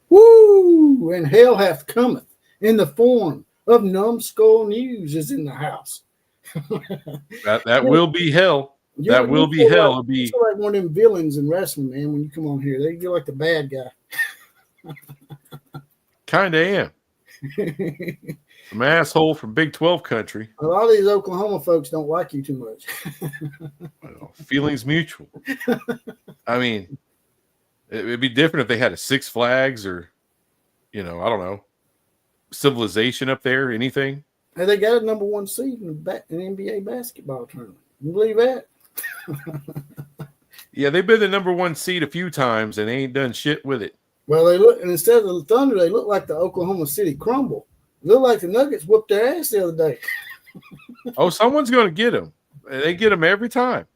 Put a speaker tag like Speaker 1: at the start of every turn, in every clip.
Speaker 1: Woo! And hell hath cometh in the form of numbskull news is in the house.
Speaker 2: That will be hell. That will be hell. It'll be
Speaker 1: like one of them villains in wrestling, man. When you come on here, you're like the bad guy.
Speaker 2: Kind of am. Some asshole from Big 12 country.
Speaker 1: A lot of these Oklahoma folks don't like you too much.
Speaker 2: Well, feelings mutual. I mean, it'd be different if they had a Six Flags or, I don't know, Civilization up there, anything.
Speaker 1: Hey, they got a number 1 seed in the NBA basketball tournament. You believe that?
Speaker 2: Yeah, they've been the number 1 seed a few times and they ain't done shit with it.
Speaker 1: Well, they look, and instead of the Thunder, they look like the Oklahoma City Crumble. They look like the Nuggets whooped their ass the other day.
Speaker 2: Oh, someone's going to get them. They get them every time.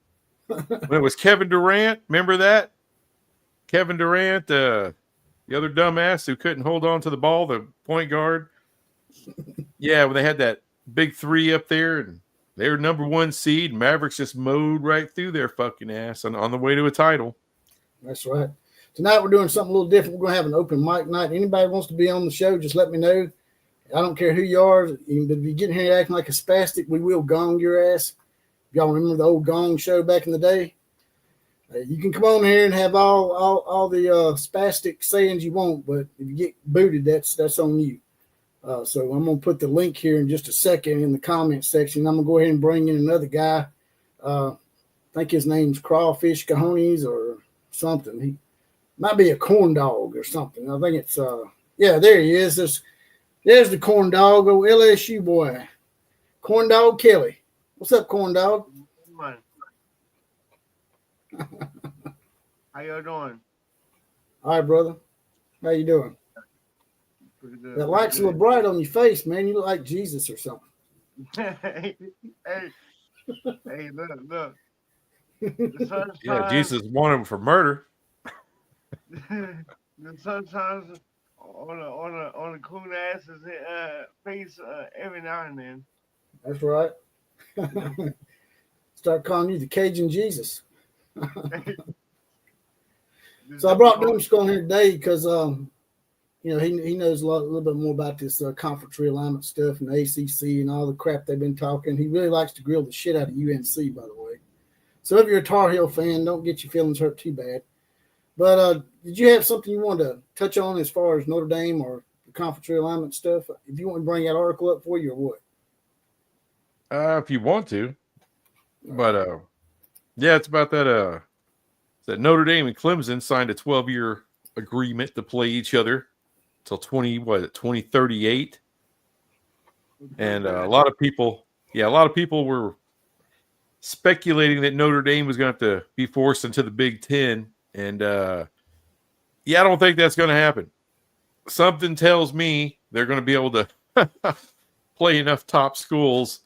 Speaker 2: When it was Kevin Durant, remember that? Kevin Durant, the other dumbass who couldn't hold on to the ball, the point guard. Yeah, when they had that big 3 up there, and they were number 1 seed, Mavericks just mowed right through their fucking ass on the way to a title.
Speaker 1: That's right. Tonight we're doing something a little different. We're going to have an open mic night. Anybody wants to be on the show, just let me know. I don't care who you are. If you get in here acting like a spastic, we will gong your ass. Y'all remember the old gong show back in the day? You can come on here and have all the spastic sayings you want, but if you get booted, that's on you. So I'm going to put the link here in just a second in the comment section. I'm going to go ahead and bring in another guy. I think his name's Crawfish Cajones or something. He might be a corn dog or something. I think it's yeah, there he is. There's the corn dog, oh LSU boy. Corn dog Kelly. What's up, corn dog?
Speaker 3: How y'all doing?
Speaker 1: All right, brother. How you doing?
Speaker 3: Pretty good.
Speaker 1: That light's a little bright on your face, man. You look like Jesus or something.
Speaker 3: hey, look.
Speaker 2: Yeah, Jesus wanted him for murder.
Speaker 3: The sunshine on the cool ass's face every now and then.
Speaker 1: That's right. Start calling you the Cajun Jesus. So I brought Numbskull here today because he knows a little bit more about this conference realignment stuff and the ACC and all the crap they've been talking. He really likes to grill the shit out of UNC, by the way. So if you're a Tar Heel fan, don't get your feelings hurt too bad. But did you have something you wanted to touch on as far as Notre Dame or the conference realignment stuff? If you want to bring that article up for you or what?
Speaker 2: If you want to. But yeah, it's about that Notre Dame and Clemson signed a 12-year agreement to play each other till 2038. And a lot of people were speculating that Notre Dame was going to have to be forced into the Big Ten. And I don't think that's going to happen. Something tells me they're going to be able to play enough top schools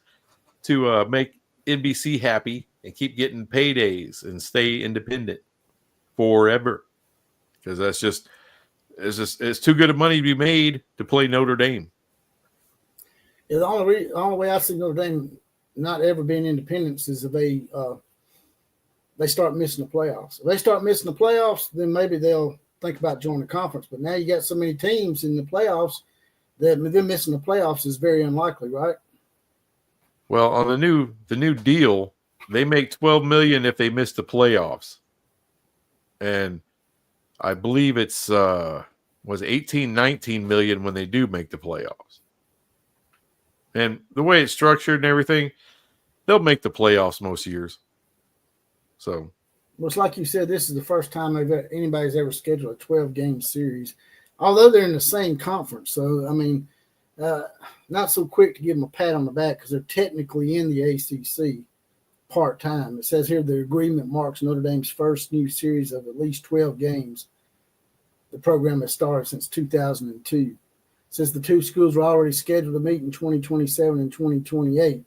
Speaker 2: to make NBC happy and keep getting paydays and stay independent forever. Because it's too good of money to be made to play Notre Dame.
Speaker 1: Yeah, the only way I see Notre Dame not ever being independent is if they start missing the playoffs. If they start missing the playoffs, then maybe they'll think about joining the conference. But now you got so many teams in the playoffs that them missing the playoffs is very unlikely, right?
Speaker 2: Well, on the new deal, they make $12 million if they miss the playoffs, and I believe it's was $18-19 million when they do make the playoffs. And the way it's structured and everything, they'll make the playoffs most years. So,
Speaker 1: well, it's like you said, this is the first time anybody's ever scheduled a 12-game series, although they're in the same conference. So, I mean, not so quick to give them a pat on the back because they're technically in the ACC part-time. It says here the agreement marks Notre Dame's first new series of at least 12 games. The program has started since 2002. Since the two schools were already scheduled to meet in 2027 and 2028.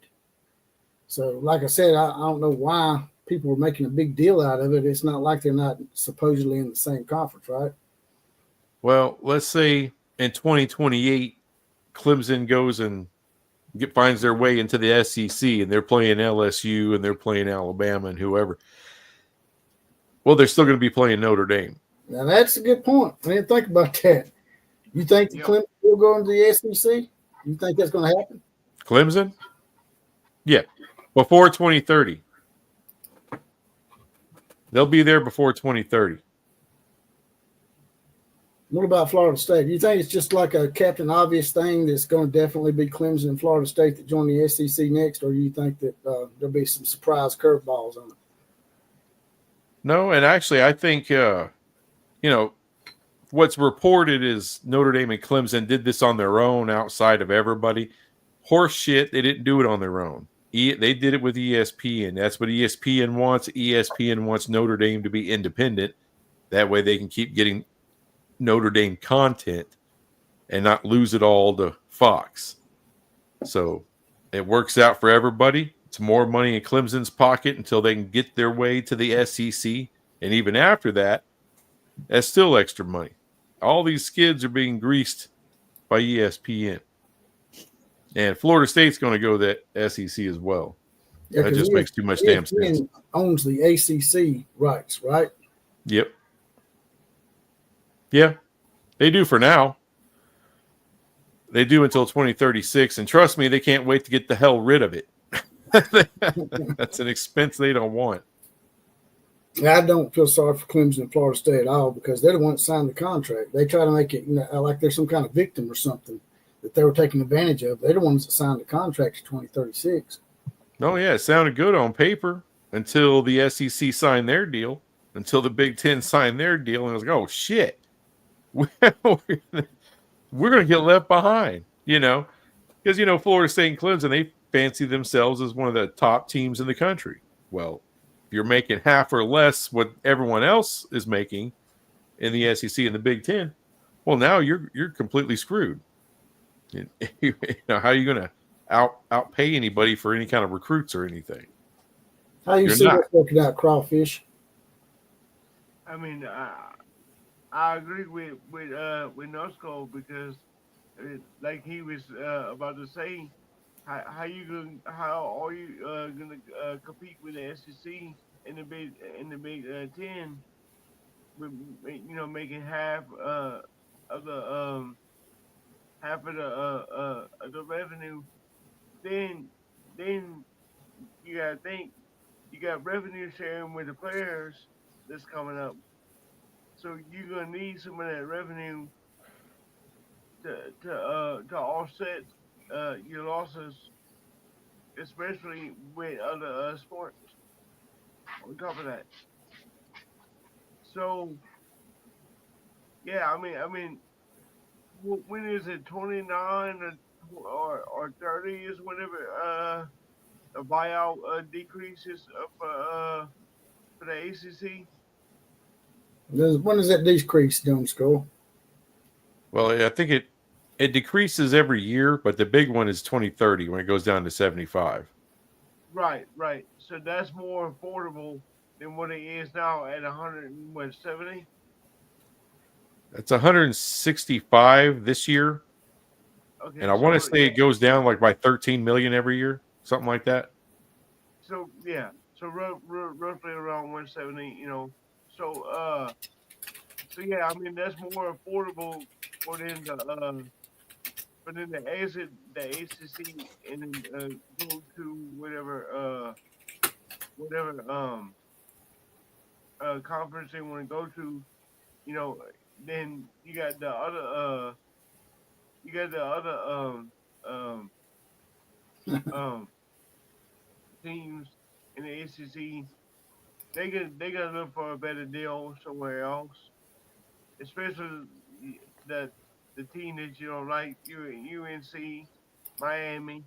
Speaker 1: So, like I said, I don't know why people were making a big deal out of it. It's not like they're not supposedly in the same conference, right?
Speaker 2: Well, let's say in 2028, Clemson goes and finds their way into the SEC, and they're playing LSU and they're playing Alabama and whoever. Well, they're still going to be playing Notre Dame.
Speaker 1: Now, that's a good point. I didn't think about that. You think the
Speaker 3: Yep.
Speaker 1: Clemson will go into the SEC? You think that's going to happen?
Speaker 2: Clemson? Yeah. Before 2030. They'll be there before 2030.
Speaker 1: What about Florida State? Do you think it's just like a Captain Obvious thing that's going to definitely be Clemson and Florida State that join the SEC next, or do you think that there'll be some surprise curveballs on it?
Speaker 2: No, and actually, I think, what's reported is Notre Dame and Clemson did this on their own outside of everybody. Horse shit, they didn't do it on their own. They did it with ESPN. That's what ESPN wants. ESPN wants Notre Dame to be independent. That way they can keep getting Notre Dame content and not lose it all to Fox. So it works out for everybody. It's more money in Clemson's pocket until they can get their way to the SEC. And even after that, that's still extra money. All these skids are being greased by ESPN. And Florida State's going to go to the SEC as well.
Speaker 1: Yeah,
Speaker 2: That just makes too much damn sense.
Speaker 1: ESPN owns the ACC rights, right?
Speaker 2: Yep. Yeah, they do for now. They do until 2036. And trust me, they can't wait to get the hell rid of it. That's an expense they don't want.
Speaker 1: I don't feel sorry for Clemson and Florida State at all because they're the ones that signed the contract. They try to make it like they're some kind of victim or something that they were taking advantage of. They're the ones that signed the contract to 2036.
Speaker 2: Oh, yeah, it sounded good on paper until the SEC signed their deal, until the Big Ten signed their deal, and I was like, oh, shit. We're going to get left behind, because, Florida State and Clemson, they fancy themselves as one of the top teams in the country. Well, if you're making half or less what everyone else is making in the SEC and the Big Ten, well, now you're completely screwed. How are you going to outpay anybody for any kind of recruits or anything?
Speaker 1: How you see that working out, Crawfish?
Speaker 3: I mean, I agree with Nosco because, like he was about to say, how are you gonna compete with the SEC in the Big Ten, with making half of the revenue? Then you gotta think you got revenue sharing with the players that's coming up. So you're gonna need some of that revenue to offset your losses, especially with other sports. On top of that, so yeah, I mean, when is it 29 or 30 is whenever the buyout decreases for the ACC?
Speaker 1: When does that decrease, John Skull?
Speaker 2: Well, I think it decreases every year, but the big one is 2030 when it goes down to 75.
Speaker 3: Right. So that's more affordable than what it is now at 170.
Speaker 2: It's 165 this year,
Speaker 3: Okay,
Speaker 2: and I want to say it goes down like by 13 million every year, something like that.
Speaker 3: So yeah, so roughly around 170. So yeah, I mean that's more affordable for them to exit the ACC and then go to whatever conference they want to go to. Then you got the other teams in the ACC. They gotta look for a better deal somewhere else, especially the team that you don't like, UNC, Miami,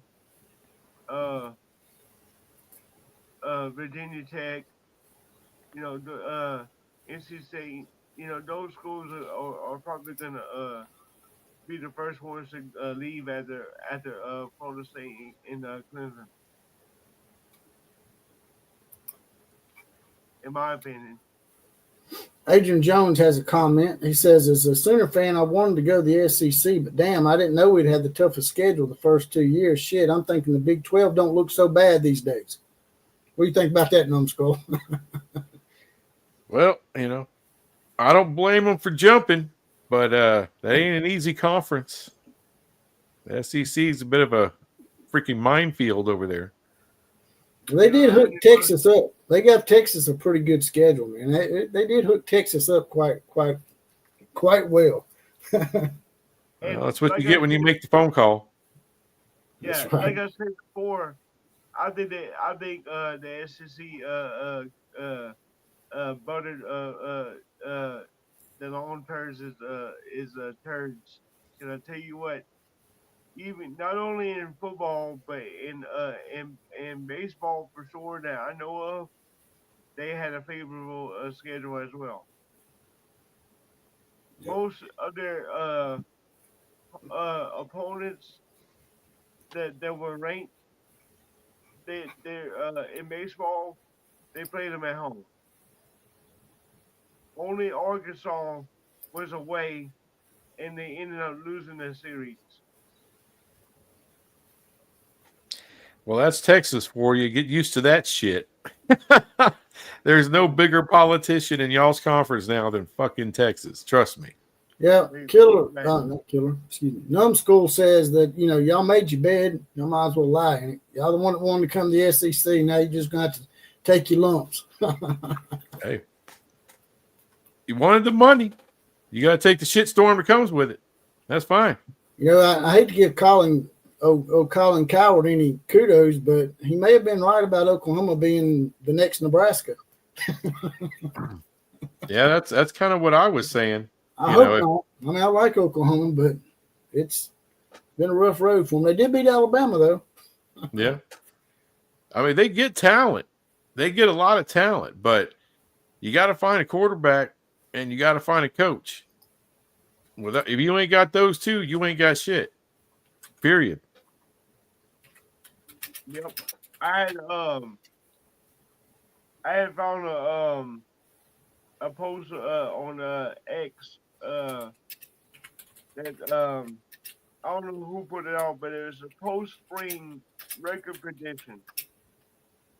Speaker 3: Virginia Tech, the NC State. Those schools are probably gonna be the first ones to leave after Florida State and Clemson, in my opinion.
Speaker 1: Adrian Jones has a comment. He says, as a Sooner fan, I wanted to go to the SEC, but damn, I didn't know we'd had the toughest schedule the first 2 years. Shit, I'm thinking the Big 12 don't look so bad these days. What do you think about that, Numbskull?
Speaker 2: Well, I don't blame them for jumping. But that ain't an easy conference. The SEC is a bit of a freaking minefield over there.
Speaker 1: They did hook Texas up. They got Texas a pretty good schedule, man. They did hook Texas up quite well.
Speaker 2: Well, that's what you get when you make the phone call.
Speaker 3: Yeah,
Speaker 1: That's right.
Speaker 3: like I said before, I think the SEC buttered the long terms is turds. Can I tell you what? Even not only in football but in baseball for sure that I know of, they had a favorable schedule as well.
Speaker 1: Yep.
Speaker 3: Most of their opponents that were ranked, they in baseball, they played them at home. Only Arkansas was away, and they ended up losing the series.
Speaker 2: Well, that's Texas for you. Get used to that shit. There's no bigger politician in y'all's conference now than fucking Texas. Trust me.
Speaker 1: Yeah, not killer. Excuse me. Numbskull says that y'all made your bed. Y'all might as well lie in it. Y'all the one that wanted to come to the SEC. Now you're just gonna have to take your lumps.
Speaker 2: Hey, you wanted the money. You got to take the shitstorm that comes with it. That's fine.
Speaker 1: I hate to give Colin Coward any kudos, but he may have been right about Oklahoma being the next Nebraska.
Speaker 2: Yeah, that's kind of what I was saying.
Speaker 1: I hope not. I mean, I like Oklahoma, but it's been a rough road for them. They did beat Alabama, though.
Speaker 2: Yeah. I mean, they get talent. They get a lot of talent, but you got to find a quarterback and you got to find a coach. If you ain't got those two, you ain't got shit. Period.
Speaker 3: Yep. I had found a post on X that I don't know who put it out, but it was a post-spring record prediction.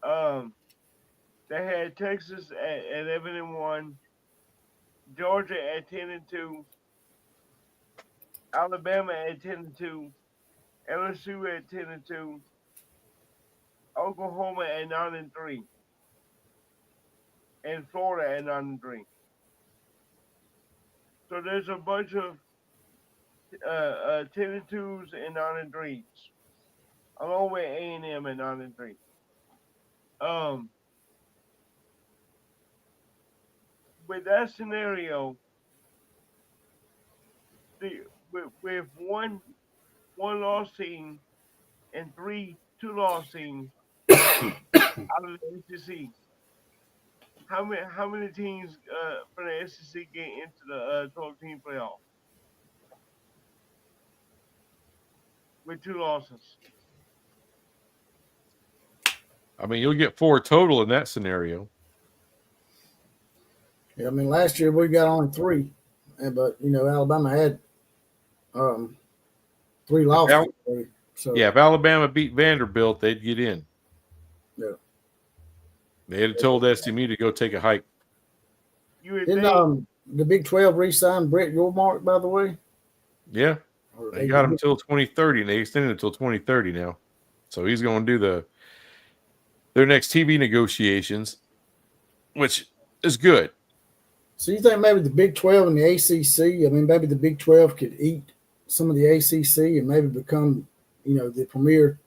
Speaker 3: They had Texas at 11-1, Georgia at 10-2, Alabama at 10-2, LSU at 10-2, Oklahoma at 9-3, and Florida at 9-3. So there's a bunch of 10-2s and 9-3s, along with A&M at 9-3. With that scenario, with one loss team and two-loss teams out of the SEC, how many teams from the SEC get into the 12-team playoff with two losses?
Speaker 2: I mean, you'll get 4 total in that scenario.
Speaker 1: Yeah, I mean, last year we got only 3, but Alabama had 3 losses. So
Speaker 2: yeah, if Alabama beat Vanderbilt, they'd get in.
Speaker 1: Yeah.
Speaker 2: They had told SMU to go take a hike.
Speaker 1: Didn't the Big 12 re-sign Brett Yormark, by the way?
Speaker 2: Yeah. They got him until 2030, and they extended it until 2030 now. So he's going to do their next TV negotiations, which is good.
Speaker 1: So you think maybe the Big 12 and the ACC, I mean, maybe the Big 12 could eat some of the ACC and maybe become, the premier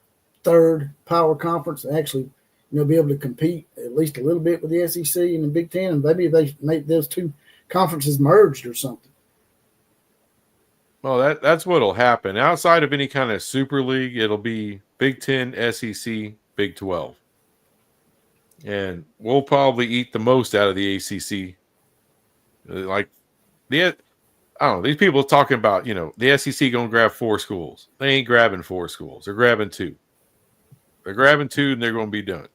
Speaker 1: third power conference and actually, be able to compete at least a little bit with the SEC and the Big 10, and maybe they make those two conferences merged or something.
Speaker 2: Well, that's what'll happen. Outside of any kind of super league, it'll be Big 10, SEC, Big 12. And we'll probably eat the most out of the ACC. I don't know. These people talking about, the SEC going to grab 4 schools. They ain't grabbing 4 schools. They're grabbing 2. They're grabbing 2 and they're going to be done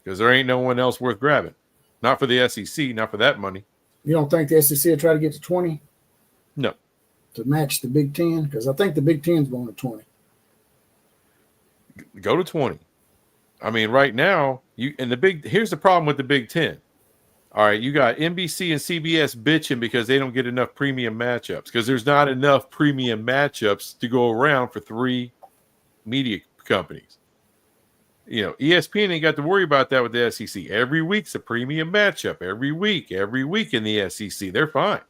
Speaker 2: because there ain't no one else worth grabbing. Not for the SEC, not for that money.
Speaker 1: You don't think the SEC will try to get to 20?
Speaker 2: No.
Speaker 1: To match the Big 10? Because I think the Big 10 is going to 20.
Speaker 2: Go to 20. I mean, right now, here's the problem with the Big 10. All right, you got NBC and CBS bitching because they don't get enough premium matchups because there's not enough premium matchups to go around for 3 media companies. You know, ESPN ain't got to worry about that with the SEC. Every week's a premium matchup. Every week in the SEC, they're fine.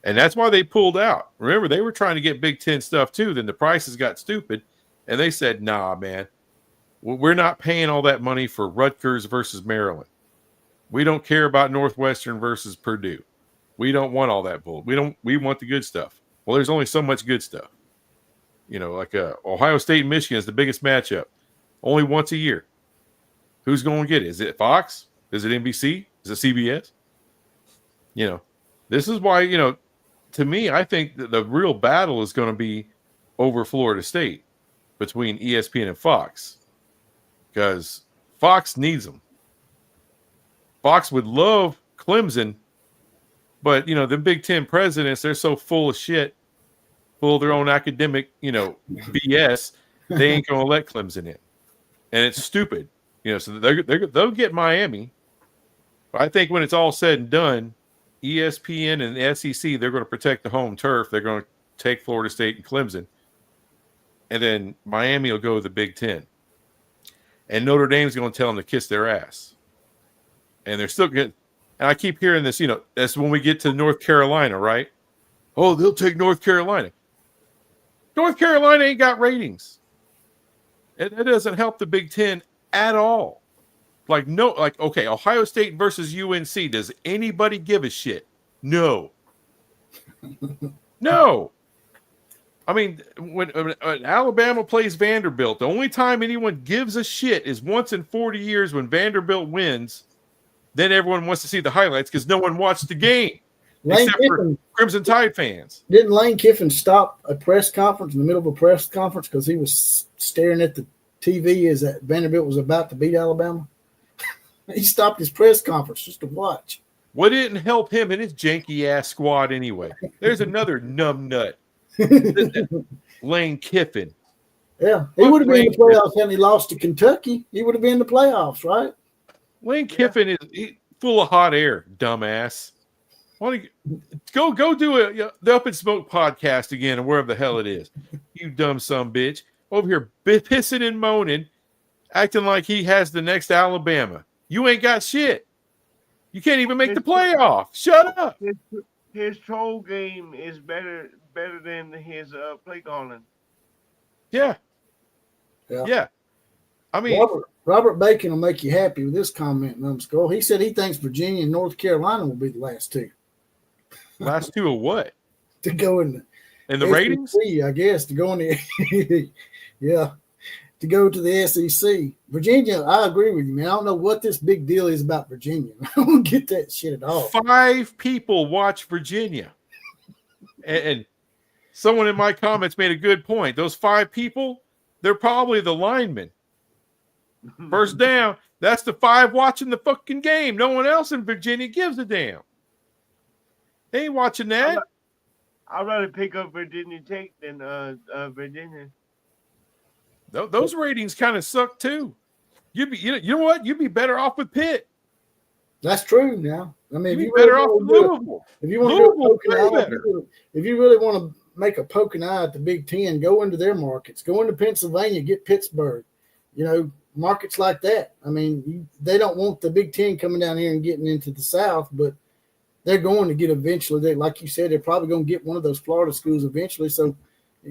Speaker 2: And that's why they pulled out. Remember, they were trying to get Big Ten stuff too. Then the prices got stupid, and they said, "Nah, man, we're not paying all that money for Rutgers versus Maryland. We don't care about Northwestern versus Purdue. We don't want all that bull. We want the good stuff." Well, there's only so much good stuff. You know, like Ohio State and Michigan is the biggest matchup. Only once a year. Who's going to get it? Is it Fox? Is it NBC? Is it CBS? You know, this is why, you know, to me, I think that the real battle is going to be over Florida State between ESPN and Fox because Fox needs them. Fox would love Clemson, but, you know, the Big Ten presidents, they're so full of shit, full of their own academic, you know, BS, they ain't going to let Clemson in. And it's stupid. You know, so they'll get Miami. But I think when it's all said and done, ESPN and the SEC, they're going to protect the home turf. They're going to take Florida State and Clemson. And then Miami will go to the Big Ten. And Notre Dame's going to tell them to kiss their ass. And they're still good. And I keep hearing this, you know, that's when we get to North Carolina, right? Oh, they'll take North Carolina. North Carolina ain't got ratings. It doesn't help the Big Ten at all. Like, no, like, okay, Ohio State versus UNC. Does anybody give a shit? No. No. I mean, when Alabama plays Vanderbilt, the only time anyone gives a shit is once in 40 years when Vanderbilt wins. Then everyone wants to see the highlights because no one watched the game except for Crimson Tide fans.
Speaker 1: Didn't Lane Kiffin stop a press conference in the middle of a press conference because he was staring at the TV as that Vanderbilt was about to beat Alabama? He stopped his press conference just to watch.
Speaker 2: What didn't help him and his janky ass squad anyway? There's another numbnut, Lane Kiffin.
Speaker 1: Yeah, he would have been in the playoffs hadn't he lost to Kentucky. He would have been in the playoffs, right?
Speaker 2: Lane Kiffin is full of hot air, dumbass. Why don't you go do the Up in Smoke podcast again, or wherever the hell it is. You dumb son bitch over here pissing and moaning, acting like he has the next Alabama. You ain't got shit. You can't even make the playoff. Shut up.
Speaker 3: His troll game is better than his play calling.
Speaker 2: Yeah. I mean,
Speaker 1: Robert Bacon will make you happy with this comment, numbskull. He said he thinks Virginia and North Carolina will be the last two.
Speaker 2: Last two of what?
Speaker 1: To go in
Speaker 2: the ratings?
Speaker 1: I guess to go in the to go to the SEC. Virginia, I agree with you, man. I don't know what this big deal is about Virginia. I don't get that shit at all.
Speaker 2: 5 people watch Virginia. And someone in my comments made a good point. Those 5 people, they're probably the linemen. First down, that's the 5 watching the fucking game. No one else in Virginia gives a damn. They ain't watching that.
Speaker 3: I'd rather pick up Virginia Tech than Virginia.
Speaker 2: Those ratings kind of suck too. You know what? You'd be better off with Pitt.
Speaker 1: That's true. Now, I mean,
Speaker 2: if you better off with Louisville.
Speaker 1: If you want to if you really want to make a poking eye at the Big Ten, go into their markets. Go into Pennsylvania, get Pittsburgh. You know, markets like that. I mean, they don't want the Big Ten coming down here and getting into the South, but they're going to get eventually. Like you said, they're probably going to get one of those Florida schools eventually. So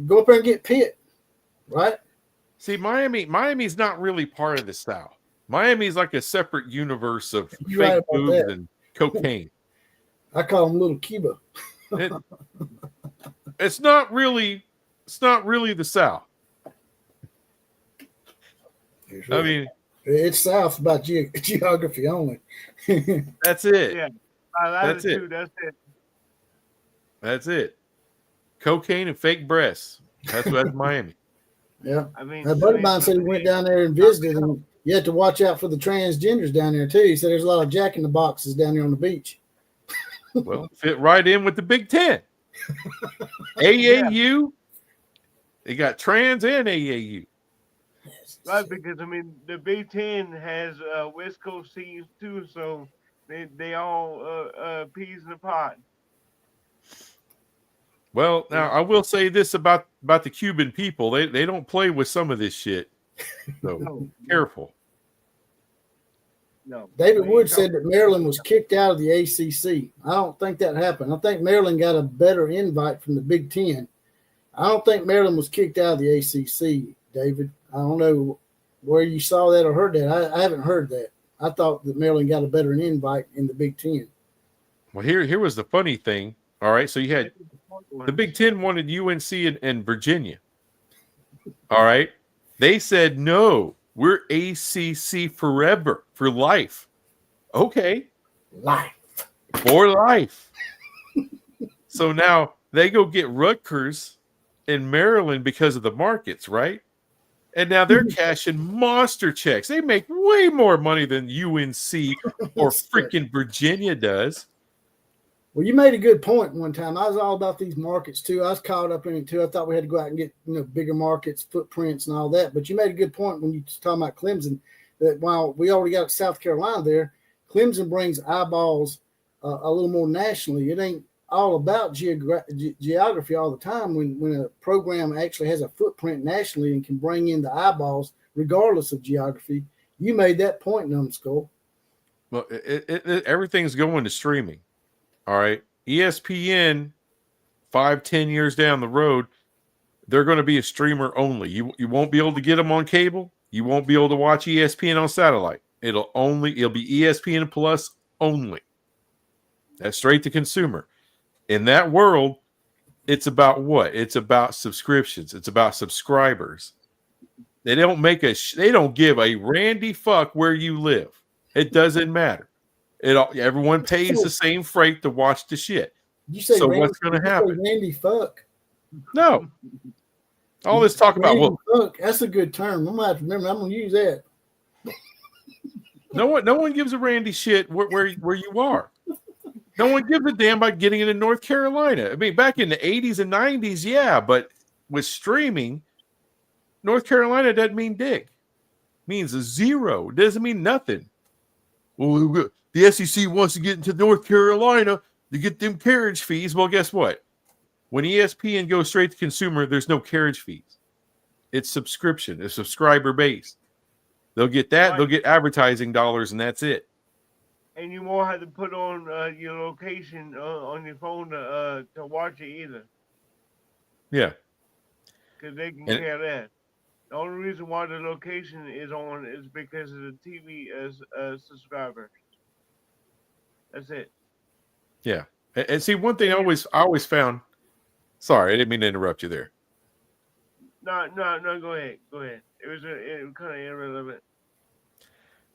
Speaker 1: go up there and get Pitt, right?
Speaker 2: See, Miami's not really part of the South. Miami's like a separate universe of fake boobs and cocaine.
Speaker 1: I call them Little Cuba.
Speaker 2: It's not really the South. I mean,
Speaker 1: it's South by geography only.
Speaker 2: That's it.
Speaker 3: Yeah,
Speaker 2: that's it. That's it. Cocaine and fake breasts. That's Miami.
Speaker 1: Yeah, I mean, a buddy of mine said he went down there and visited, and you have to watch out for the transgenders down there too. He said there's a lot of Jack in the Boxes down there on the beach.
Speaker 2: Well, fit right in with the Big Ten. AAU, they got trans and AAU.
Speaker 3: Right, because I mean the Big Ten has West Coast teams too, so They all peas in the pot.
Speaker 2: Well, now I will say this about the Cuban people. They don't play with some of this shit. So
Speaker 3: No,
Speaker 2: careful.
Speaker 3: no.
Speaker 1: David
Speaker 3: We
Speaker 1: Wood
Speaker 3: ain't
Speaker 1: said that Maryland was kicked out of the ACC. I don't think that happened. I think Maryland got a better invite from the Big Ten. I don't think Maryland was kicked out of the ACC, David. I don't know where you saw that or heard that. I haven't heard that. I thought that Maryland got a better invite in the Big Ten.
Speaker 2: Well, here was the funny thing. All right, so you had the Big Ten wanted UNC and Virginia. All right, they said no. We're ACC forever, for life. Okay,
Speaker 1: Life.
Speaker 2: for life. So now they go get Rutgers in Maryland because of the markets, right? And now they're cashing monster checks. They make way more money than UNC or freaking Virginia does.
Speaker 1: Well, you made a good point one time. I was all about these markets too. I was caught up in it too. I thought we had to go out and get bigger markets, footprints, and all that. But you made a good point when you talking about Clemson. That while we already got South Carolina there, Clemson brings eyeballs a little more nationally. It ain't all about geography all the time. When a program actually has a footprint nationally and can bring in the eyeballs regardless of geography, you made that point, Numbskull.
Speaker 2: Well, everything's going to streaming. All right. ESPN, 5-10 years down the road, they're going to be a streamer only. You won't be able to get them on cable. You won't be able to watch ESPN on satellite. It'll be ESPN Plus only. That's straight to consumer. In that world, it's about what? It's about subscriptions. It's about subscribers. They don't give a randy fuck where you live. It doesn't matter. Everyone pays the same freight to watch the shit.
Speaker 1: You say
Speaker 2: so
Speaker 1: Randy,
Speaker 2: what's going to happen?
Speaker 1: Randy fuck.
Speaker 2: No. All this talk about
Speaker 1: fuck, that's a good term. I'm gonna have to remember. I'm gonna use that.
Speaker 2: No one gives a randy shit where you are. No one gives a damn about getting into North Carolina. I mean, back in the 80s and 90s, yeah, but with streaming, North Carolina doesn't mean dick. It means a zero. It doesn't mean nothing. Well, the SEC wants to get into North Carolina to get them carriage fees. Well, guess what? When ESPN goes straight to consumer, there's no carriage fees. It's subscription. It's subscriber based. They'll get that. Right. They'll get advertising dollars, and that's it.
Speaker 3: And you won't have to put on your location on your phone to watch it either.
Speaker 2: Yeah.
Speaker 3: Because they can care that. The only reason why the location is on is because of the TV as subscribers. That's it.
Speaker 2: Yeah. And see, one thing I always found. Sorry, I didn't mean to interrupt you there.
Speaker 3: No. Go ahead. It was kind of irrelevant.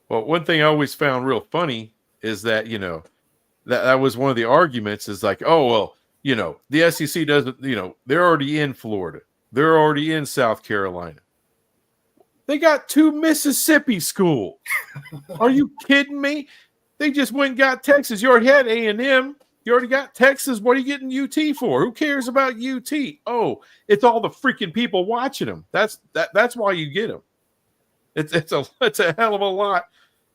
Speaker 2: Well, one thing I always found real funny is that that was one of the arguments. Is like, oh well, the SEC doesn't. They're already in Florida. They're already in South Carolina. They got 2 Mississippi schools. Are you kidding me? They just went and got Texas. You already had A&M. You already got Texas. What are you getting UT for? Who cares about UT? Oh, it's all the freaking people watching them. That's why you get them. It's a hell of a lot.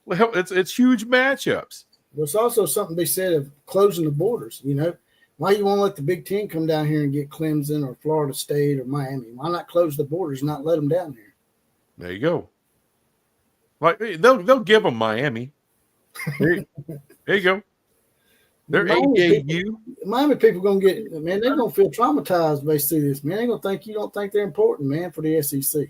Speaker 2: It's huge matchups.
Speaker 1: There's also something to be said of closing the borders. Why you want to let the Big Ten come down here and get Clemson or Florida State or Miami? Why not close the borders and not let them down here?
Speaker 2: There you go. Like they'll give them Miami. There you go. They're AAU.
Speaker 1: Miami people gonna get, man. They're gonna feel traumatized if they see this, man. They're gonna think you don't think they're important, man, for the SEC.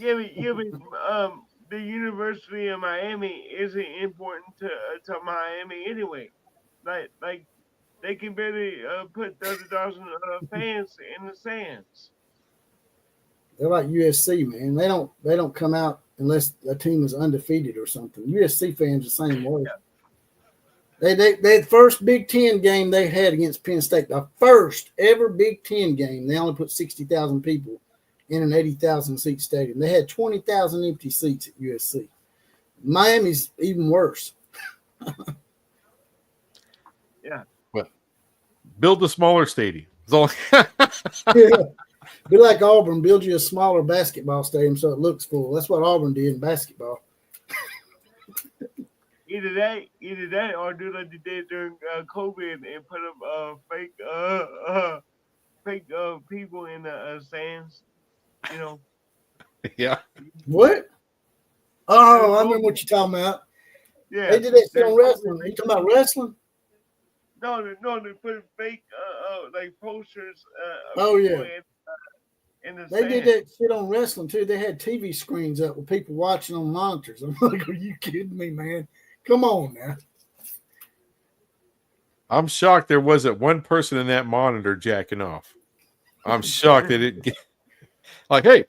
Speaker 3: Yeah, but the University of Miami isn't important to Miami anyway. Like they can barely put 30,000 fans in the stands.
Speaker 1: They're like USC, man. They don't come out unless a team is undefeated or something. USC fans the same way. Yeah. They first Big Ten game they had against Penn State, the first ever Big Ten game. They only put 60,000 people in an 80,000 seat stadium. They had 20,000 empty seats at USC. Miami's even worse.
Speaker 3: Yeah.
Speaker 2: Well, build a smaller stadium.
Speaker 1: Yeah. Be like Auburn, build you a smaller basketball stadium so it looks full. That's what Auburn did in basketball.
Speaker 3: either that, or do like they did during COVID and put up fake people in the stands. You know,
Speaker 2: Yeah.
Speaker 1: What?
Speaker 3: during
Speaker 1: Oh, I remember
Speaker 3: COVID.
Speaker 1: what you're talking about.
Speaker 3: Yeah,
Speaker 1: They did that shit
Speaker 3: during
Speaker 1: on
Speaker 3: COVID.
Speaker 1: wrestling. You talking about wrestling?
Speaker 3: No, they put fake like posters of
Speaker 1: Oh
Speaker 3: people
Speaker 1: yeah.
Speaker 3: in the
Speaker 1: They did
Speaker 3: stands.
Speaker 1: that shit on wrestling too. They had TV screens up with people watching on monitors. I'm like, are you kidding me, man? Come on now.
Speaker 2: I'm shocked there wasn't one person in that monitor jacking off. I'm shocked that it like, hey,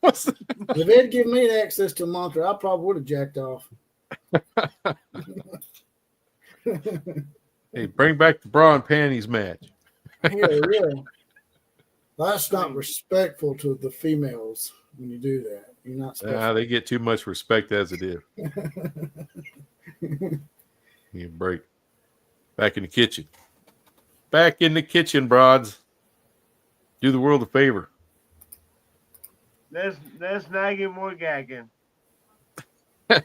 Speaker 2: what's the
Speaker 1: If they'd given me access to a monitor, I probably would have jacked off.
Speaker 2: hey, bring back the bra and panties match.
Speaker 1: Hell yeah. That's
Speaker 3: I
Speaker 1: not
Speaker 3: mean,
Speaker 1: respectful to the females when you do that. You're not supposed
Speaker 2: They get too much respect as it is. You break. Back in the kitchen. Back in the kitchen, broads. Do the world a favor.
Speaker 3: let's not get more gagging.
Speaker 1: to.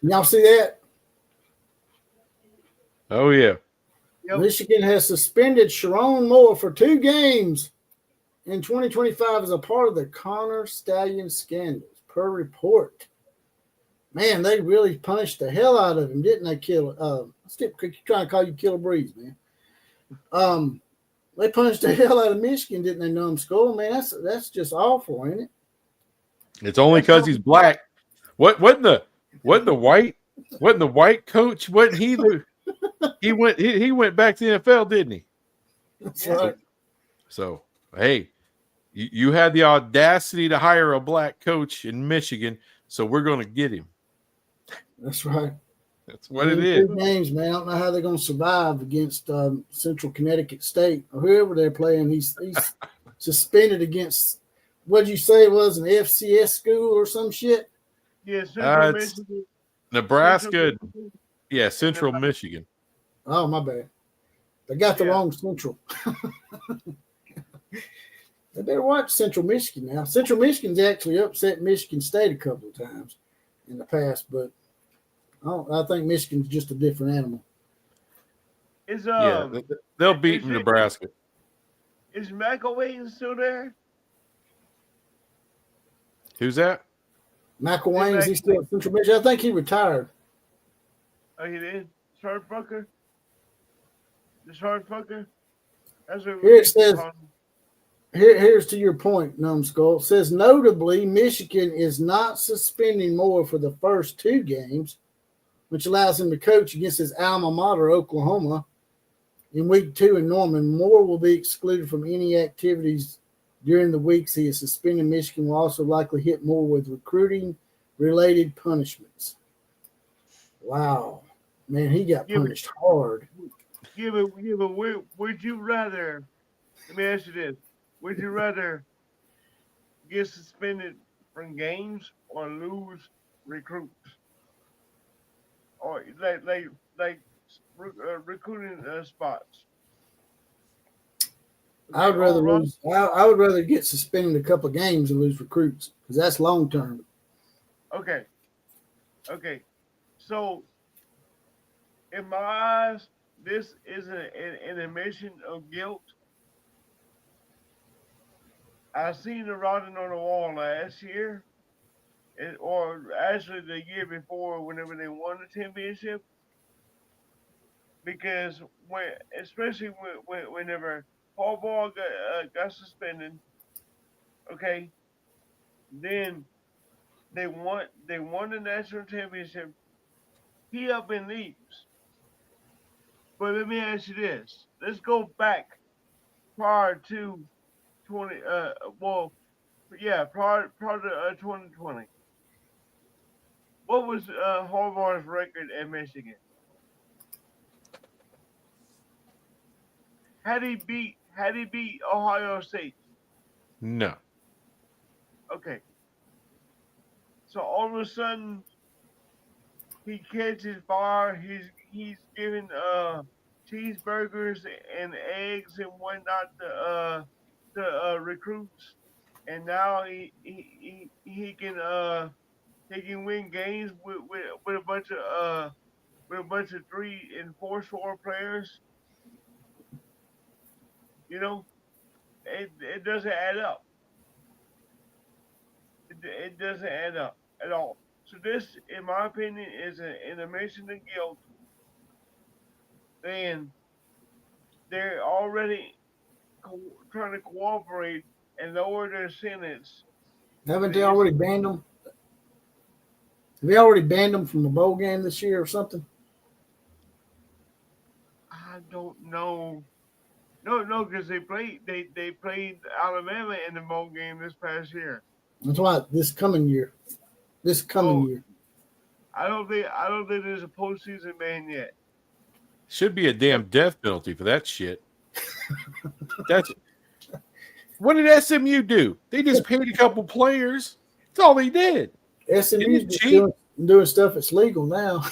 Speaker 1: Y'all see that?
Speaker 2: Oh yeah.
Speaker 3: Yep.
Speaker 1: Michigan has suspended Sharon Moore for 2 games in 2025 as a part of the Connor Stallion scandals, per report. Man, they really punished the hell out of him, didn't they? Skip, trying to call you Killer Breeze, man. They punished the hell out of Michigan, didn't they? Numbskull, man. That's just awful, ain't it?
Speaker 2: It's only because he's black. Wasn't the white coach? Wasn't he the he went back to the NFL, didn't he?
Speaker 1: That's
Speaker 3: Yeah.
Speaker 1: right.
Speaker 2: So hey, you had the audacity to hire a black coach in Michigan, so we're going to get him.
Speaker 1: That's right.
Speaker 2: That's what it
Speaker 1: In
Speaker 2: is.
Speaker 1: 2 games, man. I don't know how they're going to survive against Central Connecticut State or whoever they're playing. He's suspended against, what'd you say it was, an FCS school or some shit?
Speaker 3: Yeah, Central
Speaker 2: It's
Speaker 3: Michigan.
Speaker 2: Nebraska,
Speaker 3: Central Michigan,
Speaker 2: yeah,
Speaker 3: and
Speaker 2: Central
Speaker 3: Nebraska.
Speaker 2: Michigan.
Speaker 1: Oh, my bad. They got the
Speaker 3: Yeah.
Speaker 1: wrong Central. They better watch Central Michigan now. Central Michigan's actually upset Michigan State a couple of times in the past, but I think Michigan's just a different animal.
Speaker 3: Is
Speaker 2: Yeah, they'll beat
Speaker 3: is it-
Speaker 2: Nebraska.
Speaker 3: is McElwain still there?
Speaker 2: Who's that?
Speaker 1: McElwain, is he still at Central Michigan? I think he retired.
Speaker 3: Oh, he did. Sharpfucker. The Sharpfucker. That's what
Speaker 1: Here
Speaker 3: we
Speaker 1: it
Speaker 3: used to
Speaker 1: says-
Speaker 3: call him.
Speaker 1: Here's to your point, Numbskull. It says, notably, Michigan is not suspending Moore for the first 2 games, which allows him to coach against his alma mater, Oklahoma, in week 2 in Norman. Moore will be excluded from any activities during the weeks he is suspended. Michigan will also likely hit Moore with recruiting-related punishments. Wow. Man, he got punished hard.
Speaker 3: Yeah, but would you rather? Let me ask you this: would you rather get suspended from games or lose recruits, or recruiting spots?
Speaker 1: I would rather lose. I would rather get suspended a couple of games and lose recruits because that's long term.
Speaker 3: Okay. So, in my eyes, this is an admission of guilt. I seen the writing on the wall last year, or actually the year before, whenever they won the championship. Because especially whenever Paul Ball got suspended, okay, then they won the national championship. He up and leaves. But let me ask you this: let's go back prior to 20. Prior to 2020. What was Harbaugh's record at Michigan? Had he beat Ohio State?
Speaker 2: No.
Speaker 3: Okay. So all of a sudden he catches fire. He's giving cheeseburgers and eggs and whatnot to recruits, and now he can win games with a bunch of 3 and 4 star players. You know, it doesn't add up. It doesn't add up at all. So this, in my opinion, is an admission of guilt. Then they're already trying to cooperate and lower their sentence to
Speaker 1: Haven't
Speaker 3: the
Speaker 1: they already banned them? Have they already banned them from the bowl game this year or something?
Speaker 3: I don't know. No, because they played Alabama in the bowl game this past year.
Speaker 1: That's why this coming year. This coming
Speaker 3: Oh,
Speaker 1: year.
Speaker 3: I don't think there's a postseason ban yet.
Speaker 2: Should be a damn death penalty for that shit. That's what did SMU do? They just paid a couple players. That's all they did.
Speaker 1: SMU's just doing stuff that's legal now.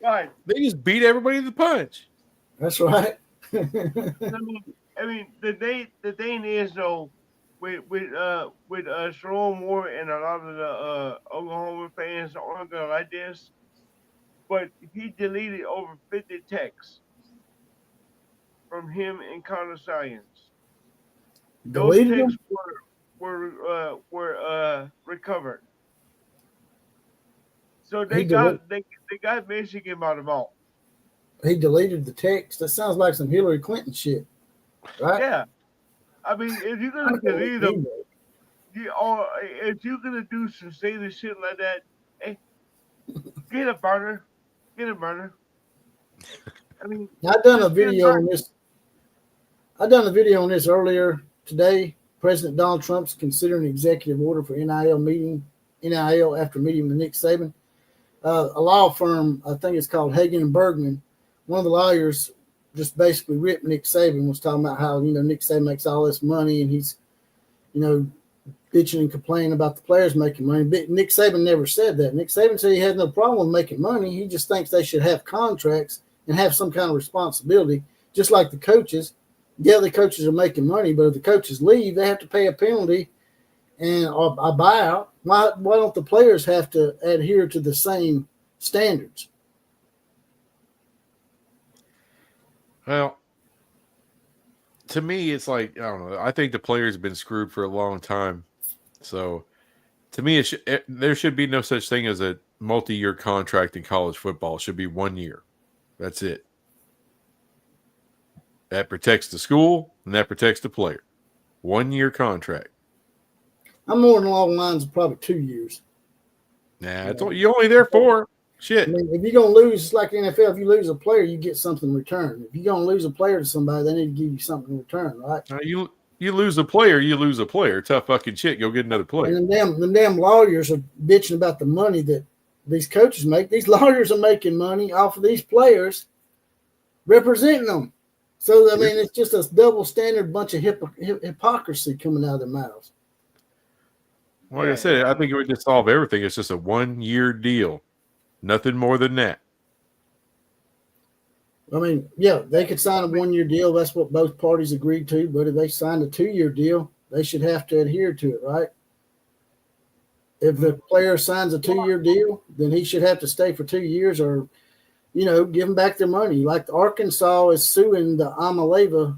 Speaker 3: Right.
Speaker 2: They just beat everybody to the punch.
Speaker 1: That's right.
Speaker 3: I mean, the thing is though, with Sherrone Moore and a lot of the Oklahoma fans aren't gonna like this, but he deleted over 50 texts from him and Connor Science. Those
Speaker 1: Deleted them?
Speaker 3: texts were recovered. So they got Michigan by the ball.
Speaker 1: He deleted the text. That sounds like some Hillary Clinton shit, right?
Speaker 3: Yeah. I mean, if you're gonna delete them, if you're gonna do some silly shit like that, hey, get a burner. Get a burner. I mean,
Speaker 1: I've done a video on this. I've done a video on this earlier today. President Donald Trump's considering an executive order for NIL after meeting with Nick Saban. A law firm, I think it's called Hagen and Bergman. One of the lawyers just basically ripped Nick Saban, was talking about how, Nick Saban makes all this money and he's, bitching and complaining about the players making money. But Nick Saban never said that. Nick Saban said he had no problem with making money. He just thinks they should have contracts and have some kind of responsibility, just like the coaches. Yeah, the coaches are making money, but if the coaches leave, they have to pay a penalty and a buyout. Why don't the players have to adhere to the same standards?
Speaker 2: Well, to me, it's like, I don't know. I think the players have been screwed for a long time. So, to me, there should be no such thing as a multi-year contract in college football. It should be 1 year. That's it. That protects the school and that protects the player. 1 year contract.
Speaker 1: I'm more along the lines of probably 2 years.
Speaker 2: Nah, you're only there for shit.
Speaker 1: I mean, if you're going to lose, it's like the NFL, if you lose a player, you get something in return. If you're going to lose a player to somebody, they need to give you something in return, right?
Speaker 2: You lose a player, you lose a player. Tough fucking shit. Go get another player.
Speaker 1: And them damn lawyers are bitching about the money that these coaches make. These lawyers are making money off of these players representing them. So, I mean, it's just a double standard bunch of hypocrisy coming out of their mouths.
Speaker 2: Like I said, I think it would just solve everything. It's just a 1 year deal. Nothing more than that.
Speaker 1: I mean, yeah, they could sign a 1 year deal. That's what both parties agreed to. But if they signed a 2 year deal, they should have to adhere to it, right? If the player signs a 2 year deal, then he should have to stay for 2 years or, give them back their money. Like Arkansas is suing the Amaleva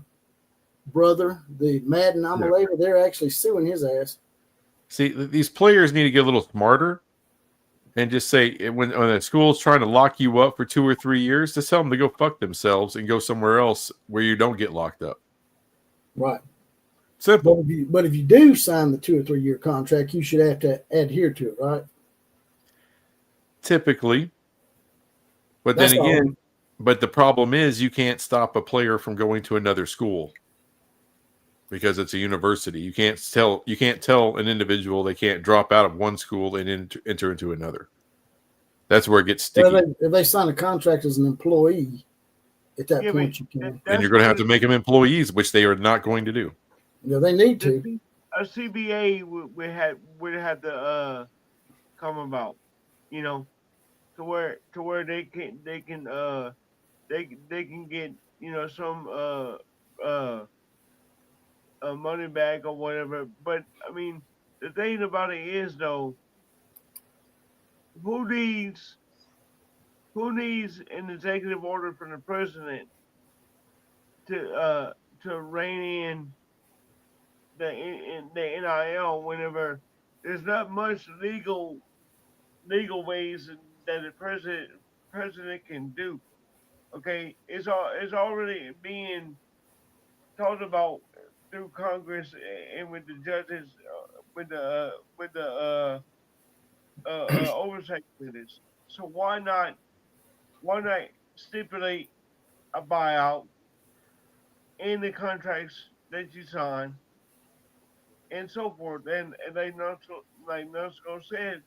Speaker 1: brother, the Madden Amaleva. Yeah. They're actually suing his ass.
Speaker 2: See, these players need to get a little smarter and just say, when a school's trying to lock you up for 2 or 3 years, just tell them to go fuck themselves and go somewhere else where you don't get locked up.
Speaker 1: Right.
Speaker 2: Simple.
Speaker 1: But if you do sign the 2 or 3 year contract, you should have to adhere to it, right?
Speaker 2: Typically. But then again, but the problem is you can't stop a player from going to another school because it's a university. You can't tell an individual they can't drop out of one school and enter into another. That's where it gets sticky.
Speaker 1: Well, if they sign a contract as an employee, at that point you can.
Speaker 2: And you're going to have to make them employees, which they are not going to do.
Speaker 1: Yeah, they need to.
Speaker 3: A CBA would have to come about, to where they can get some money back or whatever. But I mean, the thing about it is though, who needs who needs an executive order from the president to rein in the NIL whenever there's not much legal ways that the president can do. Okay, it's already being talked about through Congress and with the judges, with the oversight committees. So why not stipulate a buyout in the contracts that you sign and so forth? And like Nusco said,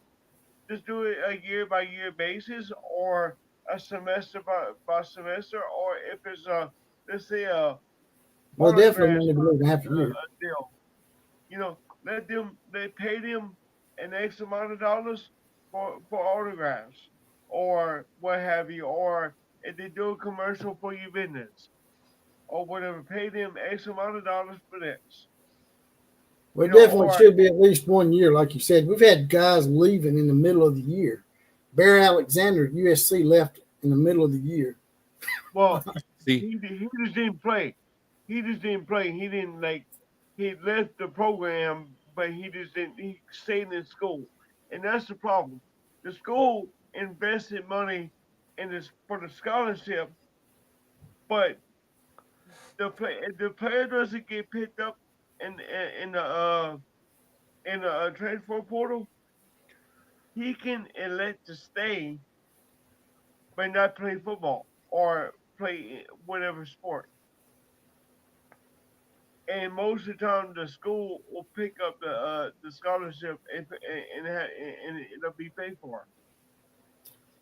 Speaker 3: just do it a year by year basis or a semester by semester, or if it's a, let's say, a
Speaker 1: Well, definitely
Speaker 3: autograph
Speaker 1: want to be looking half a year.
Speaker 3: deal. They pay them an X amount of dollars for autographs or what have you, or if they do a commercial for your business or whatever, pay them X amount of dollars for this.
Speaker 1: Well, definitely
Speaker 3: Or
Speaker 1: should be at least 1 year, like you said. We've had guys leaving in the middle of the year. Bear Alexander, USC, left in the middle of the year.
Speaker 3: well,
Speaker 2: See,
Speaker 3: he just didn't play. He just didn't play. He didn't like. He left the program, but he just didn't. He stayed in school, and that's the problem. The school invested money in this for the scholarship, but the player doesn't get picked up in the transfer portal. He can elect to stay, but not play football or play whatever sport. And most of the time, the school will pick up the scholarship and it'll be paid for.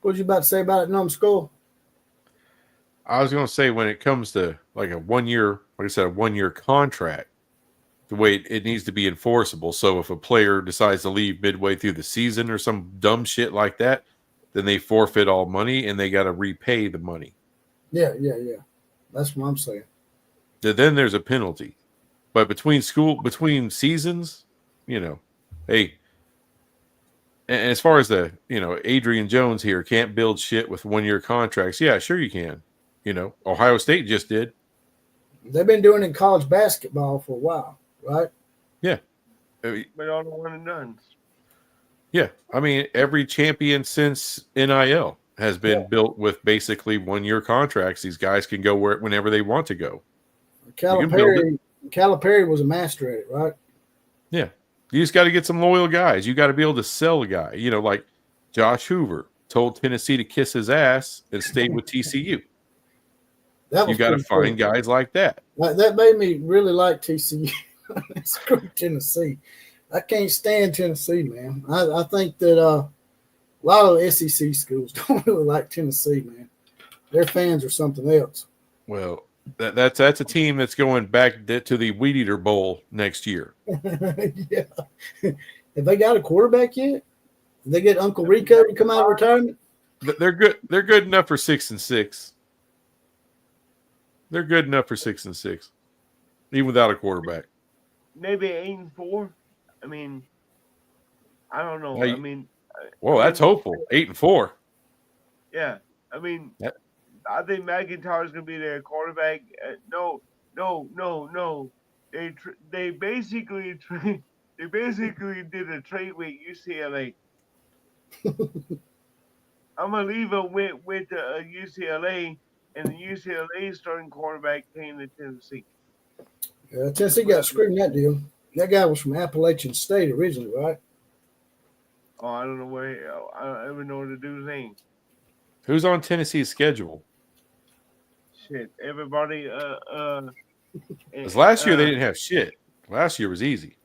Speaker 1: What you about to say about it, numbskull?
Speaker 2: I was going to say when it comes to like a 1 year, like I said, a 1 year contract, the way it needs to be enforceable. So if a player decides to leave midway through the season or some dumb shit like that, then they forfeit all money and they got to repay the money.
Speaker 1: Yeah. That's what I'm saying.
Speaker 2: Then there's a penalty. But between seasons, hey, and as far as Adrian Jones here can't build shit with 1 year contracts. Yeah, sure you can. Ohio State just did.
Speaker 1: They've been doing it in college basketball for a while, right?
Speaker 2: Yeah.
Speaker 3: But all the one and dones.
Speaker 2: Yeah. I mean, every champion since NIL has been built with basically 1 year contracts. These guys can go whenever they want to go.
Speaker 1: Calipari was a master at it, right?
Speaker 2: Yeah. You just got to get some loyal guys. You got to be able to sell a guy. Like Josh Hoover told Tennessee to kiss his ass and stay with TCU. You got to find guys like that.
Speaker 1: That made me really like TCU. Screw Tennessee. I can't stand Tennessee, man. I think that a lot of SEC schools don't really like Tennessee, man. Their fans are something else.
Speaker 2: Well, that's a team that's going back to the Weed Eater Bowl next year.
Speaker 1: Yeah. Have they got a quarterback yet? Did they get Uncle Rico to come out of retirement?
Speaker 2: They're good. They're good enough for 6-6. They're good enough for 6-6, even without a quarterback.
Speaker 3: Maybe 8-4. I mean, I don't know.
Speaker 2: Whoa, that's hopeful. 8-4.
Speaker 3: Yeah, I think McIntyre's gonna be their quarterback. No. They basically did a trade with UCLA. I'm gonna leave it with UCLA, and the UCLA starting quarterback came to Tennessee.
Speaker 1: Tennessee got screwed in that deal. That guy was from Appalachian State originally, right?
Speaker 3: Oh, I don't know where. I don't even know the dude's name.
Speaker 2: Who's on Tennessee's schedule?
Speaker 3: Shit, everybody.
Speaker 2: Because last year they didn't have shit. Last year was easy.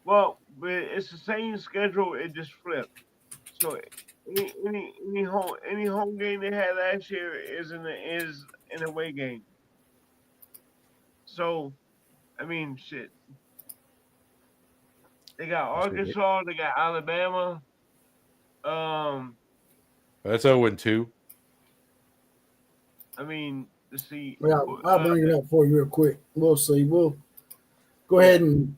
Speaker 3: Well, but it's the same schedule. It just flipped. So any home game they had last year is an away game. So, I mean, shit. They got Arkansas. They got Alabama.
Speaker 2: That's 0-2.
Speaker 3: I mean, let's see.
Speaker 1: Well, I'll bring it up for you real quick. We'll see. go ahead and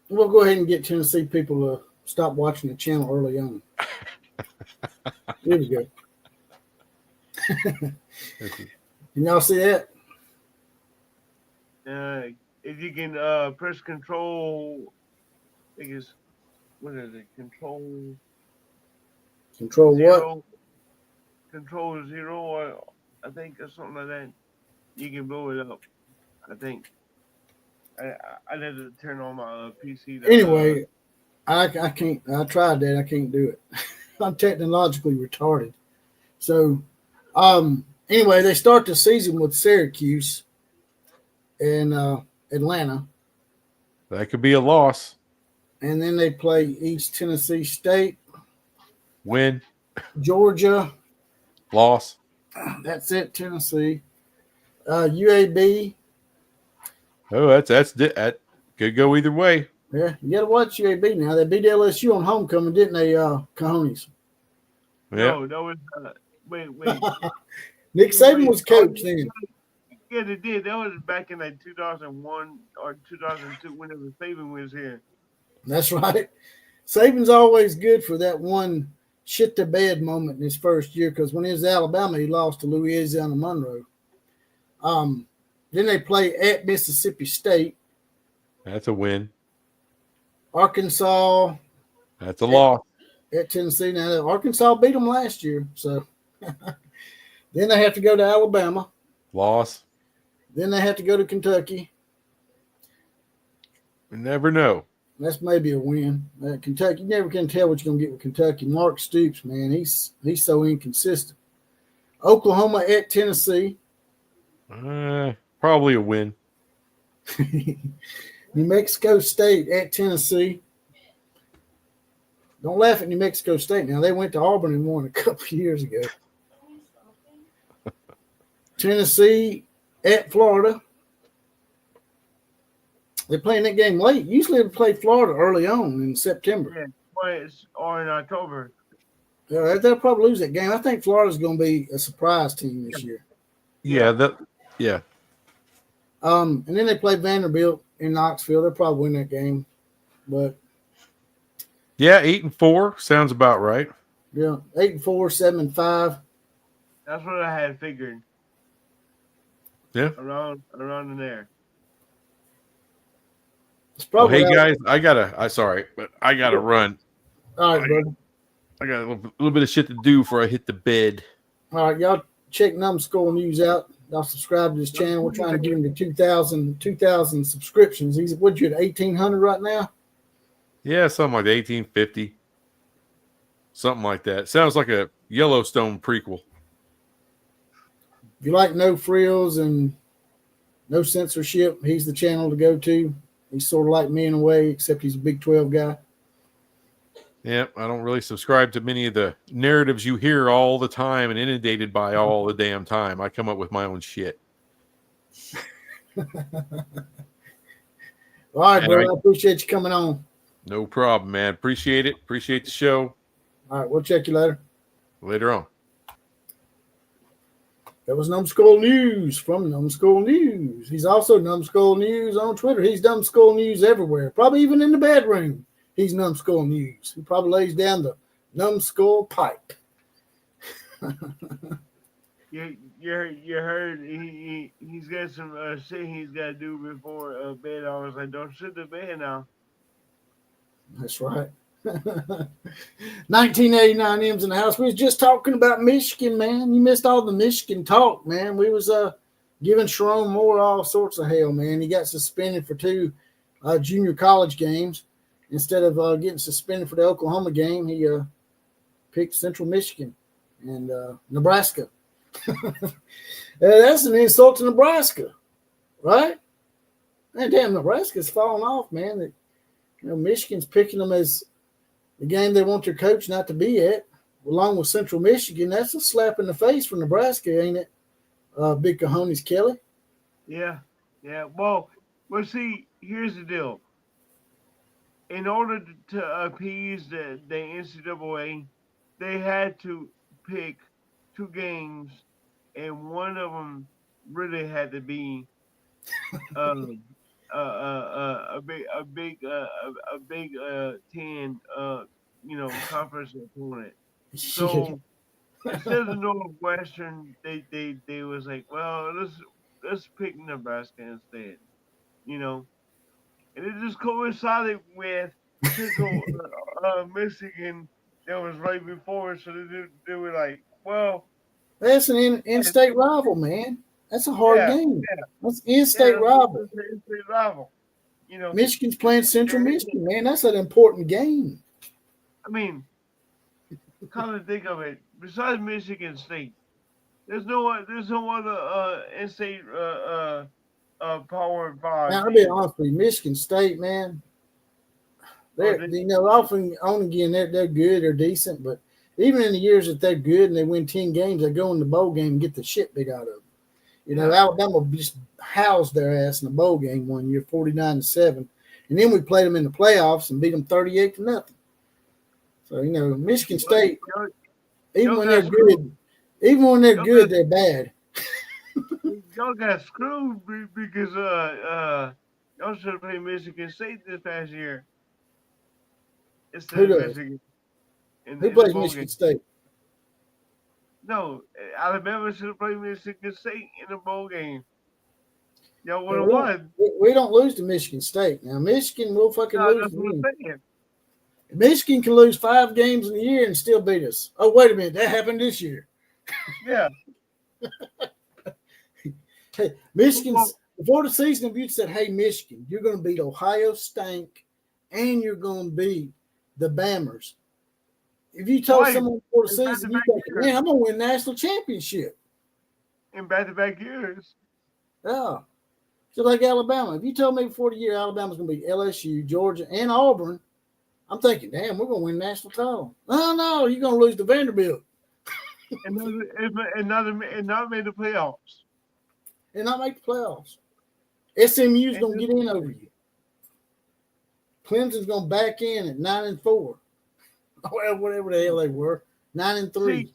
Speaker 1: we'll go ahead and get Tennessee people to stop watching the channel early on. Here we go. Can y'all see that?
Speaker 3: If you can press control, I think it's, what is it? Control
Speaker 1: Control
Speaker 3: zero,
Speaker 1: what?
Speaker 3: control zero, or I think or something like that. You can blow it up. I think. I had to turn on my PC.
Speaker 1: Anyway, I can't. I tried that. I can't do it. I'm technologically retarded. So, anyway, they start the season with Syracuse and Atlanta,
Speaker 2: That could be a loss.
Speaker 1: and then they play East Tennessee State,
Speaker 2: Win.
Speaker 1: Georgia.
Speaker 2: Loss.
Speaker 1: That's it. Tennessee, UAB.
Speaker 2: Oh, that could go either way.
Speaker 1: Yeah, you got to watch UAB now. They beat LSU on homecoming, didn't they, Cojones?
Speaker 2: Yeah.
Speaker 3: No, that was wait.
Speaker 1: Nick Saban was coach then.
Speaker 3: Yeah, they did. That was back in like 2001 or 2002 whenever Saban was here.
Speaker 1: That's right. Saban's always good for that one shit the bed moment in his first year because when he was at Alabama, he lost to Louisiana Monroe. Then they play at Mississippi State.
Speaker 2: That's a win.
Speaker 1: Arkansas.
Speaker 2: That's a loss.
Speaker 1: At Tennessee. Now, Arkansas beat them last year. So then they have to go to Alabama.
Speaker 2: Loss.
Speaker 1: Then they have to go to Kentucky.
Speaker 2: You never know.
Speaker 1: That's maybe a win. Kentucky, you never can tell what you're going to get with Kentucky. Mark Stoops, man, he's so inconsistent. Oklahoma at Tennessee.
Speaker 2: Probably a win.
Speaker 1: New Mexico State at Tennessee. Don't laugh at New Mexico State now. They went to Auburn and won a couple of years ago. Tennessee at Florida. They're playing that game late. Usually they play Florida early on in September.
Speaker 3: Yeah, or in October.
Speaker 1: Yeah, they'll probably lose that game. I think Florida's going to be a surprise team this year.
Speaker 2: Yeah.
Speaker 1: And then they play Vanderbilt in Knoxville. They'll probably win that game. But
Speaker 2: yeah, 8-4 sounds about right.
Speaker 1: yeah, 8-4, 7-5.
Speaker 3: That's what I had figured.
Speaker 2: Yeah,
Speaker 3: around in there.
Speaker 1: It's probably
Speaker 2: hey guys, I gotta run.
Speaker 1: All right, brother.
Speaker 2: I got a little bit of shit to do before I hit the bed.
Speaker 1: All right, y'all check Numbskull News out. Y'all subscribe to this channel. We're trying to get him to 2,000 subscriptions. He's what you at 1,800 right now?
Speaker 2: Yeah, something like 1850. Something like that. Sounds like a Yellowstone prequel.
Speaker 1: If you like no frills and no censorship, he's the channel to go to. He's sort of like me in a way, except he's a Big 12 guy.
Speaker 2: Yeah, I don't really subscribe to many of the narratives you hear all the time and inundated by all the damn time. I come up with my own shit.
Speaker 1: All right, bro. I appreciate you coming on.
Speaker 2: No problem, man. Appreciate it. Appreciate the show.
Speaker 1: All right, we'll check you later.
Speaker 2: Later on.
Speaker 1: That was Numbskull News from Numbskull News. He's also Numbskull News on Twitter. He's Numbskull News everywhere, probably even in the bedroom. He's Numbskull News. He probably lays down the Numbskull pipe.
Speaker 3: You heard he's got some shit he's got to do before bed. I was like, don't sit in bed now.
Speaker 1: That's right. 1989 M's in the house. We was just talking about Michigan, man. You missed all the Michigan talk, man. We was giving Sharon Moore all sorts of hell, man. He got suspended for 2 junior college games. Instead of getting suspended for the Oklahoma game, he picked Central Michigan and Nebraska. That's an insult to Nebraska, right? Man, damn, Nebraska's falling off, man. Michigan's picking them as the game they want their coach not to be at, along with Central Michigan. That's a slap in the face for Nebraska, ain't it? Big cojones, Kelly.
Speaker 3: Yeah. Well, see, here's the deal. In order to appease the NCAA, they had to pick 2 games, and one of them really had to be a big 10 conference opponent. So instead of Northwestern, they was like, well, let's pick Nebraska instead. You know, and it just coincided with Pickle Michigan that was right before, so they were like, well,
Speaker 1: That's an
Speaker 3: yeah,
Speaker 1: in-state rival, man. That's a hard
Speaker 3: yeah,
Speaker 1: game.
Speaker 3: yeah,
Speaker 1: That's an
Speaker 3: yeah,
Speaker 1: in-state
Speaker 3: that's
Speaker 1: rival.
Speaker 3: a rival. You know,
Speaker 1: Michigan's playing Central
Speaker 3: they,
Speaker 1: Michigan, man. That's an important game.
Speaker 3: I mean, come to think of it, besides Michigan State, there's no other in-state Power Five
Speaker 1: Now, I'll be
Speaker 3: team.
Speaker 1: honest with you, Michigan State, man,
Speaker 3: Or
Speaker 1: they're often on again they're good or decent, but even in the years that they're good and they win 10 games, they go in the bowl game and get the shit big out of them. You know,
Speaker 3: yeah,
Speaker 1: Alabama just housed their ass in the bowl game one year, 49-7, and then we played them in the playoffs and beat them 38-0. So Michigan State,
Speaker 3: y'all,
Speaker 1: even
Speaker 3: y'all
Speaker 1: when they're
Speaker 3: got screwed.
Speaker 1: good, even when they're
Speaker 3: Y'all got
Speaker 1: good, they're bad.
Speaker 3: y'all got screwed because y'all should have played Michigan State this past year instead
Speaker 1: Who
Speaker 3: of
Speaker 1: does?
Speaker 3: Michigan
Speaker 1: Who
Speaker 3: in the
Speaker 1: plays
Speaker 3: bowl
Speaker 1: Michigan
Speaker 3: game.
Speaker 1: State?
Speaker 3: No, Alabama should have played Michigan State in the bowl game. Y'all would
Speaker 1: Yeah,
Speaker 3: have
Speaker 1: we don't
Speaker 3: won.
Speaker 1: we don't lose to Michigan State. Now Michigan will fucking
Speaker 3: No,
Speaker 1: lose
Speaker 3: that's
Speaker 1: to
Speaker 3: what
Speaker 1: them.
Speaker 3: I'm saying.
Speaker 1: Michigan can lose 5 games in a year and still beat us. Oh, wait a minute, that happened this year.
Speaker 3: Yeah.
Speaker 1: Hey, Michigan's before the season, if you'd said, "Hey, Michigan, you're going to beat Ohio State and you're going to beat the Bammers," if you told
Speaker 3: Twice
Speaker 1: someone before the
Speaker 3: in
Speaker 1: season, you
Speaker 3: back-to-back
Speaker 1: think,
Speaker 3: years.
Speaker 1: "Man, I'm going to win national championship."
Speaker 3: In back-to-back years.
Speaker 1: Yeah, just like Alabama. If you told me before the year Alabama's going to beat LSU, Georgia, and Auburn, I'm thinking, "Damn, we're going to win national title." No, you're going to lose to Vanderbilt
Speaker 3: And not made the playoffs.
Speaker 1: and not make the playoffs. SMU's
Speaker 3: And
Speaker 1: going to get in over you. Clemson's going to back in at 9-4. Well, whatever the hell they were, 9-3.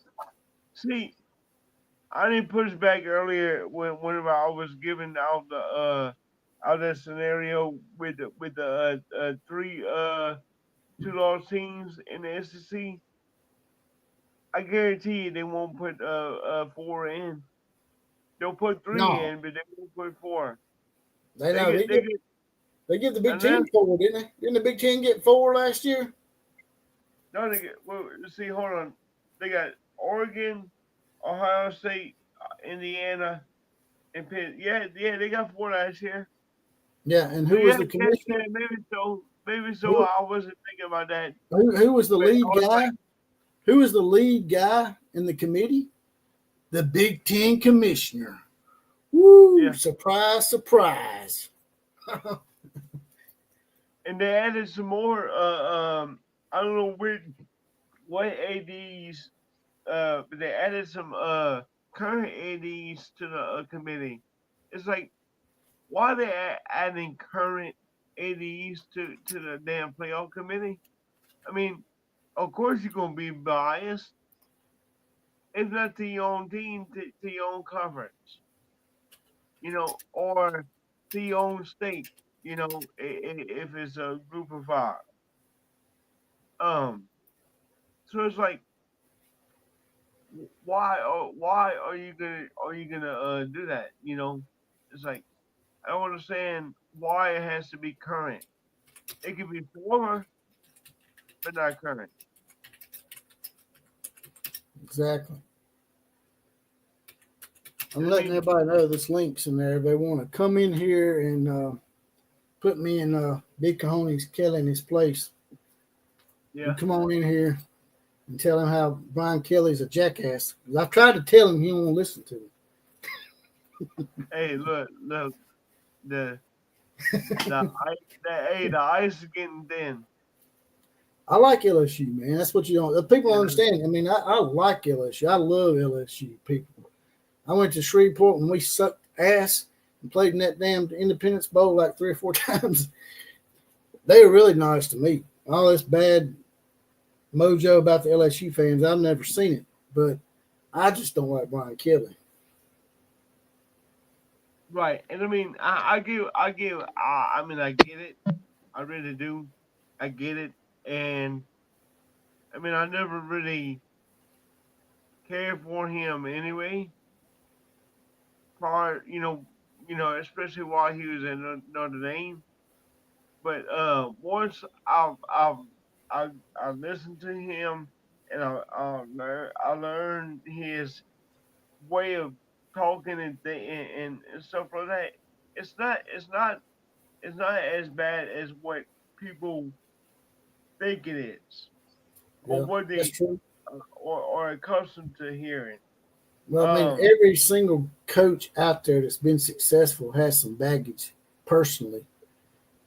Speaker 3: see, I didn't push back earlier whenever I was giving out the out that scenario with the three 2-loss teams in the SEC. I guarantee you they won't put 4 in. They'll put 3
Speaker 1: No,
Speaker 3: in, but they won't put 4.
Speaker 1: they
Speaker 3: They
Speaker 1: know
Speaker 3: get they get
Speaker 1: they give the Big
Speaker 3: unless
Speaker 1: Ten 4, didn't they? Didn't the Big Ten get 4 last year?
Speaker 3: no they get well see hold on. They got Oregon, Ohio State, Indiana, and Penn. Yeah, they got 4 last year.
Speaker 1: Yeah, and
Speaker 3: So
Speaker 1: who was
Speaker 3: yeah,
Speaker 1: the
Speaker 3: yeah,
Speaker 1: commissioner?
Speaker 3: yeah, maybe so. Maybe so.
Speaker 1: Who,
Speaker 3: I wasn't thinking about that.
Speaker 1: who was the
Speaker 3: But I
Speaker 1: lead
Speaker 3: was
Speaker 1: guy?
Speaker 3: like,
Speaker 1: Who was the lead guy in the committee? The Big Ten commissioner. Woo!
Speaker 3: yeah.
Speaker 1: Surprise, surprise.
Speaker 3: And they added some more. I don't know what ads. But they added some current ads to the committee. It's like why are they adding current ads to the damn playoff committee? I mean, of course you're gonna be biased. If not to your own team, to your own conference, or to your own state, if it's a group of 5. Um, so it's like, why are you gonna do that? It's like I don't understand why it has to be current. It could be former, but not current.
Speaker 1: Exactly. I'm
Speaker 3: I
Speaker 1: letting
Speaker 3: mean,
Speaker 1: everybody know this link's in there. If they want to come in here and put me in Big Cajones Kelly in his place, you
Speaker 3: yeah.
Speaker 1: come on in here and tell him how Brian Kelly's a jackass. I've tried to tell him, he won't listen to me.
Speaker 3: Hey, look, the the ice is getting thin.
Speaker 1: I like LSU, man. That's what you don't. People don't
Speaker 3: Yeah,
Speaker 1: understand. I mean, I like LSU. I love LSU people. I went to Shreveport when we sucked ass and played in that damn Independence Bowl like 3 or 4 times. They were really nice to me. All this bad mojo about the LSU fans, I've never seen it, but I just don't like Brian Kelly.
Speaker 3: Right. And I mean, I get it. I really do. I get it. And I mean, I never really cared for him anyway. Prior, especially while he was in Notre Dame. But once I listened to him and I learned his way of talking and stuff like that. It's not it's not it's not as bad as what people think it is, or
Speaker 1: Yeah,
Speaker 3: what
Speaker 1: that's
Speaker 3: they
Speaker 1: true.
Speaker 3: or are accustomed to hearing.
Speaker 1: Well, I mean,
Speaker 3: Um,
Speaker 1: every single coach out there that's been successful has some baggage personally.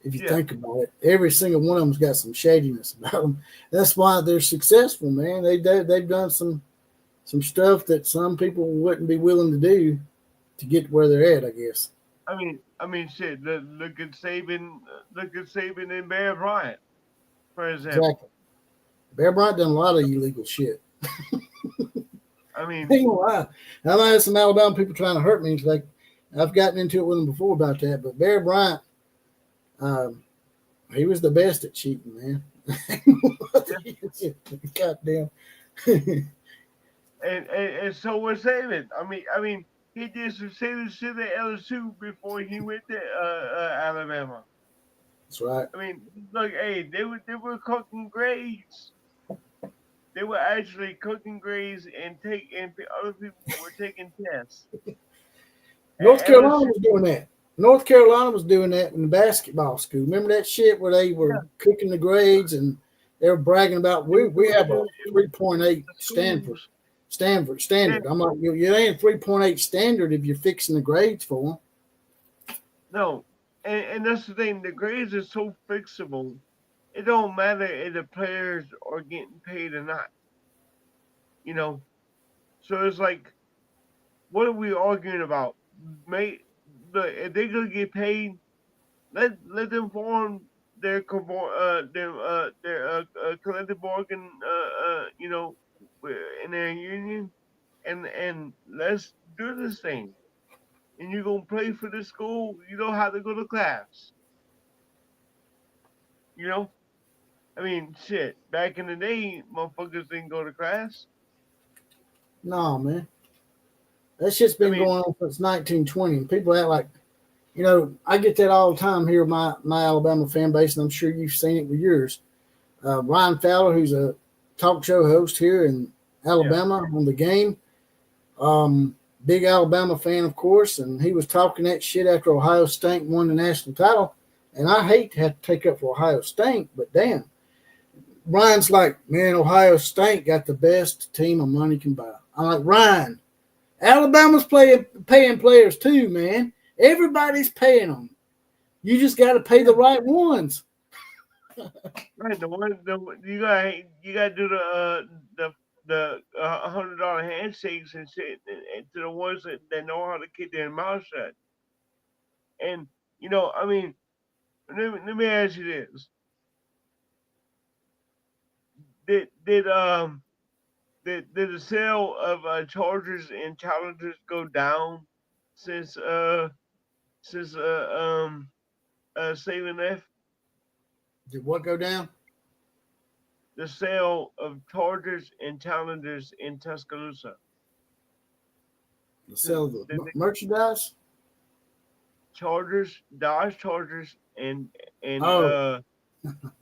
Speaker 1: If you
Speaker 3: yeah,
Speaker 1: think about it, every single one of them's got some shadiness about them. That's why they're successful, man. They've done some stuff that some people wouldn't be willing to do to get to where they're at, I guess.
Speaker 3: shit. Look at Saban and Bear Bryant, for example.
Speaker 1: Exactly. Bear Bryant done a lot of illegal shit.
Speaker 3: I
Speaker 1: I
Speaker 3: mean,
Speaker 1: ain't gonna lie. I've had some Alabama people trying to hurt me. It's like I've gotten into it with them before about that. But Bear Bryant, um, he was the best at cheating, man. Goddamn.
Speaker 3: and so was Saban. He did some Saban shit at LSU before he went to Alabama.
Speaker 1: That's right.
Speaker 3: I mean, look, hey, they were cooking grades. They were actually cooking grades and other people were taking tests.
Speaker 1: North
Speaker 3: At
Speaker 1: Carolina
Speaker 3: LSU,
Speaker 1: was doing that. North Carolina was doing that in the basketball school. Remember that shit where they were
Speaker 3: yeah,
Speaker 1: cooking the grades and they were bragging about
Speaker 3: it was,
Speaker 1: we have a
Speaker 3: it was
Speaker 1: 3.8
Speaker 3: the
Speaker 1: Stanford
Speaker 3: schools. Yeah,
Speaker 1: standard. I'm like, you ain't 3.8 standard if you're fixing the grades for them.
Speaker 3: no, and that's the thing. The grades are so fixable. It don't matter if the players are getting paid or not. You know, so it's like, what are we arguing about? May if they're gonna get paid, let them form their collective bargain, in their union, and let's do this thing. And you're gonna play for the school. You don't have to go to class. You know, I mean, shit. Back in the day, motherfuckers didn't go to class.
Speaker 1: No, man. That shit's
Speaker 3: I
Speaker 1: been
Speaker 3: mean,
Speaker 1: going on since 1920. And people act like, I get that all the time here with my Alabama fan base, and I'm sure you've seen it with yours. Ryan Fowler, who's a talk show host here in
Speaker 3: yeah,
Speaker 1: Alabama on the game, big Alabama fan, of course, and he was talking that shit after Ohio State won the national title. And I hate to have to take up for Ohio State, but damn, Ryan's like, man, Ohio State got the best team of money can buy. I'm like, Ryan, Alabama's paying players too, man. Everybody's paying them. You just got to pay
Speaker 3: yeah.
Speaker 1: the right ones.
Speaker 3: Right. You gotta do the $100 handshakes and shit and to the ones that know how to keep their mouth shut. And I mean, let me ask you this: Did did um did the sale of Chargers and Challengers go down since since Saban left?
Speaker 1: Did what go down?
Speaker 3: The sale of Chargers and Challengers in Tuscaloosa.
Speaker 1: The
Speaker 3: Did,
Speaker 1: sale of the
Speaker 3: did the
Speaker 1: merchandise?
Speaker 3: Chargers, Dodge Chargers, and
Speaker 1: Oh,
Speaker 3: uh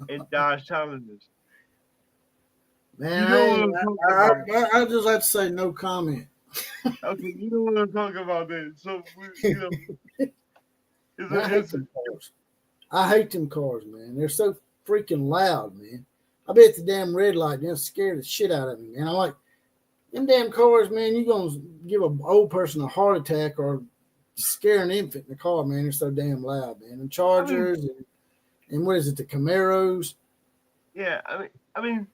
Speaker 3: and Dodge Challengers.
Speaker 1: man,
Speaker 3: You know what I'm talking about.
Speaker 1: I just have to say no comment.
Speaker 3: Okay, you know what I'm talking about then. So it's
Speaker 1: Man, I
Speaker 3: a,
Speaker 1: hate
Speaker 3: it's a,
Speaker 1: them cars. I hate them cars, man. They're so freaking loud, man. I be at the damn red light, and it scared the shit out of me, man. I'm like, them damn cars, man, you going to give an old person a heart attack or scare an infant in the car, man. They're so damn loud, man. And
Speaker 3: I mean,
Speaker 1: Chargers and what is it, the Camaros?
Speaker 3: yeah, I mean,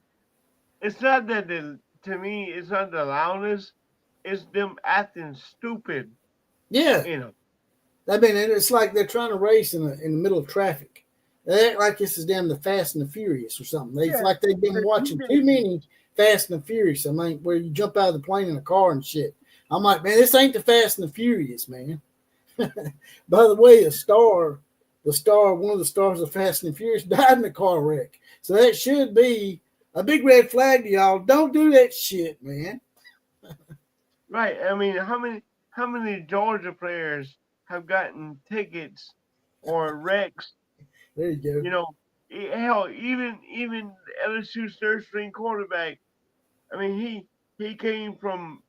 Speaker 3: it's not that to me, it's not the loudness. It's them acting stupid.
Speaker 1: Yeah.
Speaker 3: You know.
Speaker 1: I mean, it's like they're trying to race in the middle of traffic. They act like this is damn the Fast and the Furious or something. It's
Speaker 3: Yeah,
Speaker 1: like they've been
Speaker 3: the
Speaker 1: watching too
Speaker 3: teenagers.
Speaker 1: many Fast and the Furious. I mean, where you jump out of the plane in a car and shit. I'm like, man, this ain't the Fast and the Furious, man. By the way, one of the stars of Fast and Furious, died in a car wreck. So that should be a big red flag to y'all. Don't do that shit, man.
Speaker 3: Right. I mean, how many Georgia players have gotten tickets or wrecks?
Speaker 1: There you go.
Speaker 3: You know, hell, even LSU's third string quarterback. I mean, he came from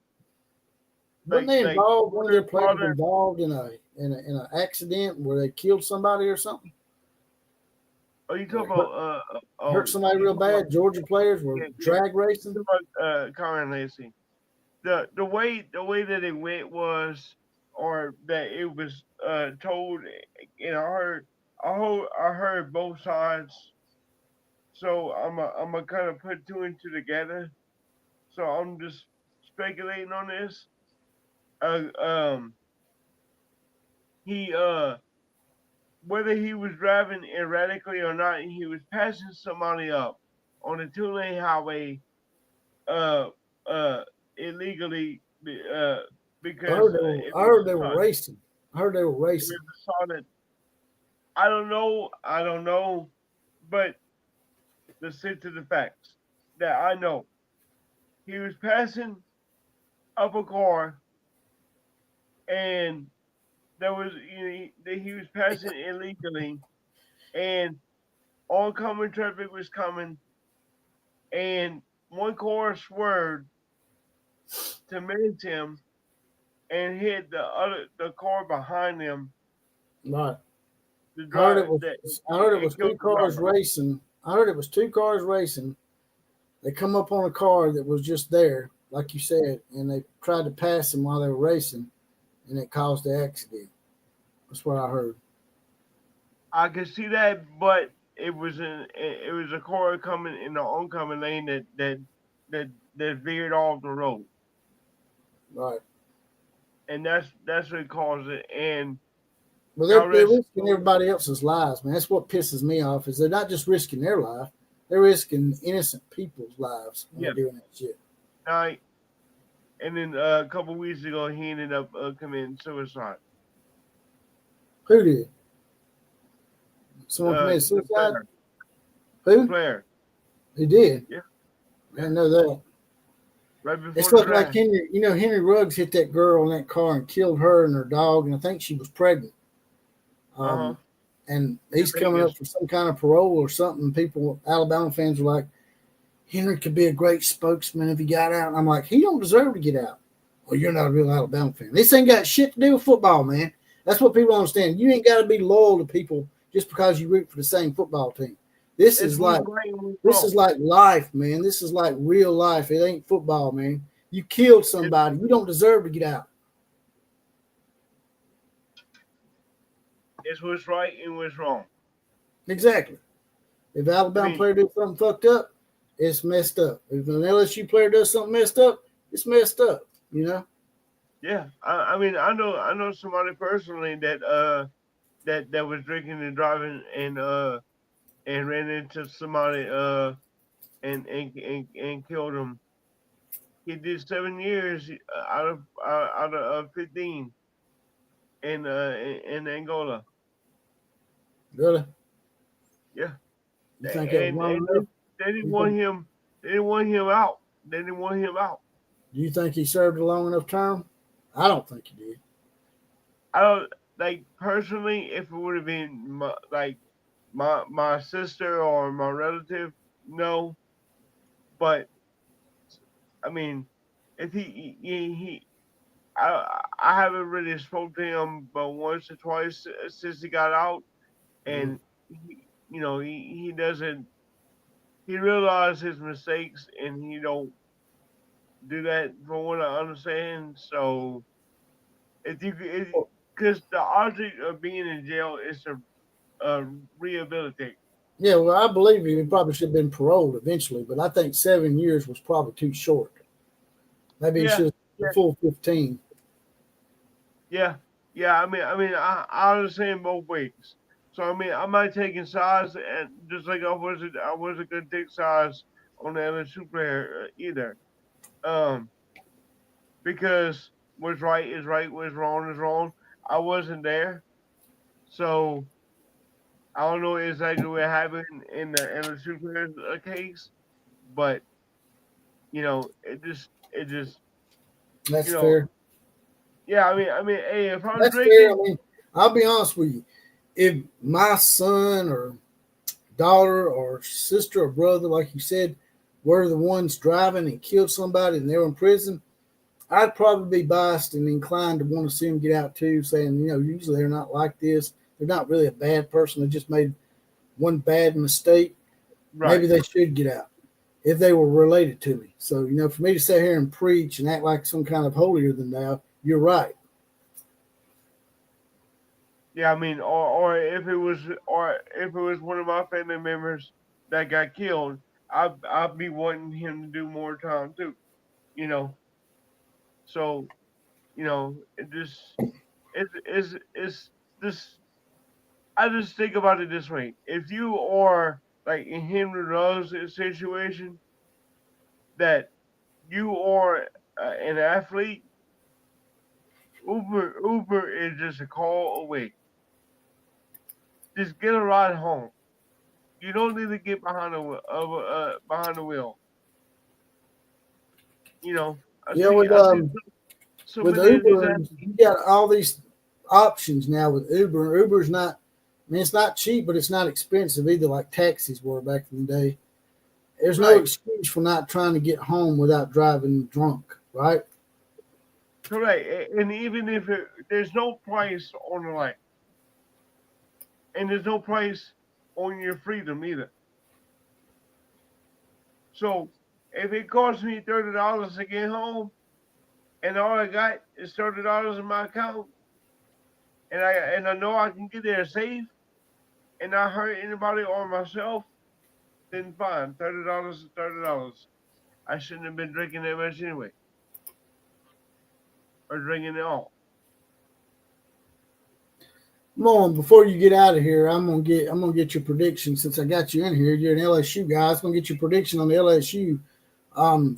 Speaker 1: Wasn't they
Speaker 3: like
Speaker 1: involved? One of their players
Speaker 3: father.
Speaker 1: involved in an accident where they killed somebody or something?
Speaker 3: Oh, you talking
Speaker 1: Hurt,
Speaker 3: about
Speaker 1: hurt somebody
Speaker 3: you
Speaker 1: real
Speaker 3: talking about
Speaker 1: bad. Georgia players were
Speaker 3: yeah.
Speaker 1: drag
Speaker 3: You
Speaker 1: racing.
Speaker 3: talking about Conrad Lacey. The way that it went was, or that it was told, and I heard both sides. So I'm gonna kind of put two and two together. So I'm just speculating on this. Uh, um, he whether he was driving erratically or not, he was passing somebody up on a two-lane highway, uh, uh, illegally, because
Speaker 1: I heard they were racing. I heard they were
Speaker 3: it
Speaker 1: racing.
Speaker 3: was a solid. I don't know, but let's stick to the facts that I know. He was passing up a car, and there was that he was passing illegally, and oncoming traffic was coming, and one car swerved to miss him and hit the car behind him.
Speaker 1: Right.
Speaker 3: The
Speaker 1: I heard
Speaker 3: driver
Speaker 1: it was.
Speaker 3: that
Speaker 1: I heard it
Speaker 3: it
Speaker 1: was
Speaker 3: killed
Speaker 1: two
Speaker 3: the
Speaker 1: cars
Speaker 3: driver.
Speaker 1: racing. I heard it was two cars racing. They come up on a car that was just there, like you said, and they tried to pass him while they were racing, and it caused the accident. That's what I heard.
Speaker 3: I could see that, but it was a car coming in the oncoming lane that veered off the road,
Speaker 1: Right.
Speaker 3: and that's what caused it. And
Speaker 1: Well,
Speaker 3: God
Speaker 1: they're
Speaker 3: rest his
Speaker 1: risking
Speaker 3: soul.
Speaker 1: everybody else's lives, man. That's what pisses me off. Is they're not just risking their life; they're risking innocent people's lives when
Speaker 3: Yeah,
Speaker 1: they're doing that shit.
Speaker 3: night. And then a couple weeks ago, he ended up committing suicide.
Speaker 1: Who did? Someone committed
Speaker 3: The
Speaker 1: suicide?
Speaker 3: player, the
Speaker 1: Who?
Speaker 3: player.
Speaker 1: Who did?
Speaker 3: Yeah,
Speaker 1: I
Speaker 3: yeah.
Speaker 1: didn't know that.
Speaker 3: Right
Speaker 1: It's
Speaker 3: before the
Speaker 1: like
Speaker 3: draft.
Speaker 1: Henry. You know, Henry Ruggs hit that girl in that car and killed her and her dog, and I think she was pregnant.
Speaker 3: Uh huh.
Speaker 1: Um, and
Speaker 3: In
Speaker 1: he's coming up
Speaker 3: Vegas.
Speaker 1: for some kind of parole or something. People, Alabama fans, were like, Henry could be a great spokesman if he got out. And I'm like, he don't deserve to get out. Well, you're not a real Alabama fan. This ain't got shit to do with football, man. That's what people don't understand. You ain't got to be loyal to people just because you root for the same football team. This
Speaker 3: It's
Speaker 1: is
Speaker 3: who's
Speaker 1: like
Speaker 3: right and who's
Speaker 1: this is
Speaker 3: wrong.
Speaker 1: like life, man. This is like real life. It ain't football, man. You killed
Speaker 3: It's,
Speaker 1: somebody. You don't deserve to get out.
Speaker 3: it's what's right and what's wrong.
Speaker 1: Exactly. If an
Speaker 3: I
Speaker 1: Alabama
Speaker 3: mean,
Speaker 1: player does something fucked up, it's messed up. If an LSU player does something messed up, it's messed up. You know?
Speaker 3: yeah. I mean, I know somebody personally that was drinking and driving and ran into somebody and killed him. He did 7 years out of 15 in Angola.
Speaker 1: Really?
Speaker 3: Yeah,
Speaker 1: You think it was long
Speaker 3: and
Speaker 1: enough?
Speaker 3: they didn't
Speaker 1: You
Speaker 3: want
Speaker 1: think,
Speaker 3: him. They didn't want him out. They didn't want him out.
Speaker 1: do you think he served a long enough term? I don't think he did.
Speaker 3: I don't like personally. If it would have been my sister or my relative, no. But I mean, if I haven't really spoke to him but once or twice since he got out,
Speaker 1: Mm.
Speaker 3: and he doesn't he realized his mistakes and he don't do that from what I understand. So if you because the object of being in jail is to rehabilitate.
Speaker 1: Yeah, well, I believe he probably should have been paroled eventually, but I think 7 years was probably too short. Maybe he
Speaker 3: Yeah,
Speaker 1: should have
Speaker 3: yeah,
Speaker 1: the full 15.
Speaker 3: yeah, yeah. I understand both ways. So I mean, I'm not taking sides, and just like I wasn't gonna take sides on the LSU player either. Um, because what's right is right, what's wrong is wrong. I wasn't there, so I don't know exactly what happened in the LSU players case, but it just you
Speaker 1: That's
Speaker 3: know,
Speaker 1: fair.
Speaker 3: yeah. I mean, hey, if I'm
Speaker 1: That's fair. I
Speaker 3: drinking,
Speaker 1: mean, I'll be honest with you. If my son or daughter or sister or brother, like you said, were the ones driving and killed somebody and they were in prison, I'd probably be biased and inclined to want to see them get out too, saying, usually they're not like this. They're not really a bad person. They just made one bad mistake. Maybe
Speaker 3: right?
Speaker 1: they should get out if they were related to me. So, for me to sit here and preach and act like some kind of holier than thou, you're right.
Speaker 3: Yeah, I mean, or if it was one of my family members that got killed, I'd be wanting him to do more time too. You know, so it just it's this. I just think about it this way: if you are like in Henry Rose situation, that you are an athlete, Uber is just a call away. Just get a ride home. You don't need to get behind the wheel. I
Speaker 1: Yeah,
Speaker 3: see.
Speaker 1: with
Speaker 3: I see so
Speaker 1: with
Speaker 3: many of these
Speaker 1: Uber,
Speaker 3: athletes.
Speaker 1: you got all these options now with Uber. Uber's not, I mean, it's not cheap, but it's not expensive either, like taxis were back in the day. There's no
Speaker 3: Right,
Speaker 1: excuse for not trying to get home without driving drunk, right?
Speaker 3: correct. And even if there's no price on the life, and there's no price on your freedom either. So if it costs me $30 to get home, and all I got is $30 in my account, and I know I can get there safe and not hurt anybody or myself, then fine. $30 is $30. I shouldn't have been drinking that much anyway, or drinking it all.
Speaker 1: Come before you get out of here, I'm gonna get your prediction since I got you in here. You're an LSU guy. I'm gonna get your prediction on the LSU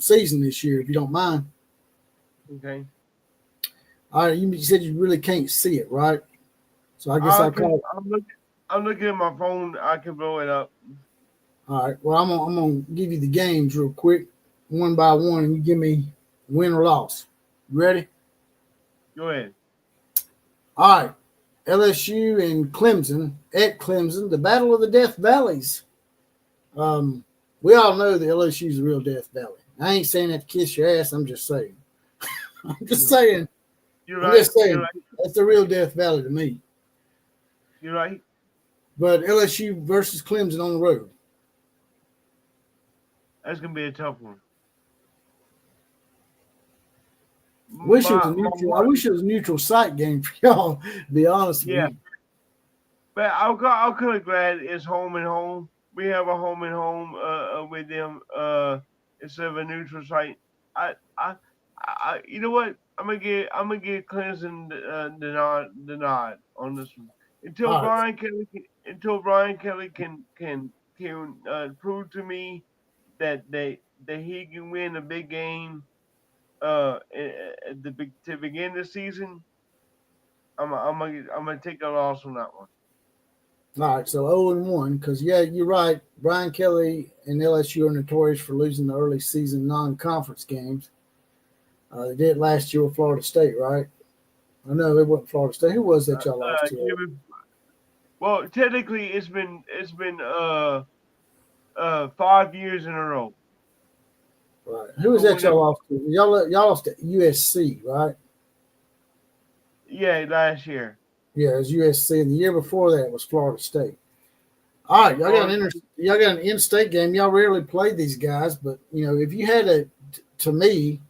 Speaker 1: season this year, if you don't mind.
Speaker 3: Okay.
Speaker 1: All right, you said you really can't see it, right? So I guess
Speaker 3: I
Speaker 1: I'll
Speaker 3: can.
Speaker 1: call.
Speaker 3: I'm looking at my phone. I can blow it up.
Speaker 1: All right. Well, I'm gonna give you the games real quick, one by one, and you give me win or loss. You ready?
Speaker 3: Go ahead.
Speaker 1: All right. LSU and Clemson at Clemson, the Battle of the Death Valleys. Um, we all know that LSU is the real Death Valley. I ain't saying that to kiss your ass. I'm just saying. I'm just saying.
Speaker 3: You're
Speaker 1: I'm
Speaker 3: right.
Speaker 1: just
Speaker 3: You're
Speaker 1: saying.
Speaker 3: right.
Speaker 1: That's the real Death Valley to me.
Speaker 3: You're right.
Speaker 1: But LSU versus Clemson on the road.
Speaker 3: That's gonna be a tough one.
Speaker 1: Wish it was a
Speaker 3: My
Speaker 1: neutral. I
Speaker 3: wife.
Speaker 1: wish it was a neutral site game for y'all. To be honest with
Speaker 3: Yeah,
Speaker 1: you.
Speaker 3: but I'm kind of glad it's home and home. We have a home and home with them instead of a neutral site. I I you know what? I'm gonna get Clemson the nod on this one until
Speaker 1: All right.
Speaker 3: Brian Kelly can prove to me that he can win a big game to begin the season. I'm gonna take a loss on that one.
Speaker 1: All right, so 0-1, because yeah, you're right. Brian Kelly and LSU are notorious for losing the early season non-conference games. They did last year with Florida State, right? I know it wasn't Florida State. Who was that y'all lost to?
Speaker 3: Well, technically, it's been 5 years in a row.
Speaker 1: Right. Who was
Speaker 3: But
Speaker 1: that y'all
Speaker 3: whenever,
Speaker 1: lost to? Y'all lost to USC, right?
Speaker 3: yeah, last year.
Speaker 1: Yeah, it was USC, and the year before that was Florida State. All right,
Speaker 3: Florida,
Speaker 1: y'all got an in-state game. Y'all rarely play these guys, but if you had to me,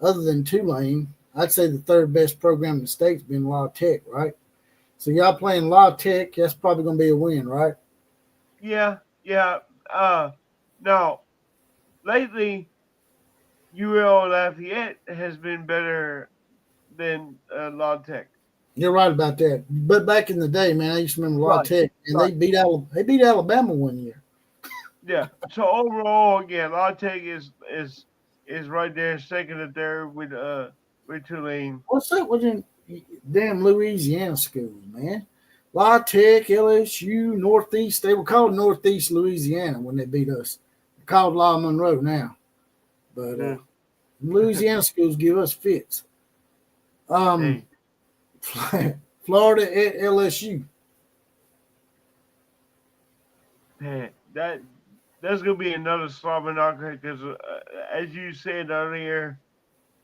Speaker 1: other than Tulane, I'd say the third best program in the state's been La Tech, right? So y'all playing La Tech, that's probably going to be a win, right?
Speaker 3: yeah, yeah. Now lately, UL Lafayette has been better than La Tech.
Speaker 1: You're right about that. But back in the day, man, I used to remember La
Speaker 3: Right,
Speaker 1: Tech, and
Speaker 3: right.
Speaker 1: they beat Alabama one year.
Speaker 3: Yeah. So overall, yeah, La Tech is right there, second or third with Tulane.
Speaker 1: What's that? damn Louisiana schools, man. La Tech, LSU, Northeast. They were called Northeast Louisiana when they beat us. They're called La Monroe now. But
Speaker 3: Yeah.
Speaker 1: Louisiana schools give us fits.
Speaker 3: Hey,
Speaker 1: Florida at LSU.
Speaker 3: man, that's gonna be another slobber knocker because, as you said earlier,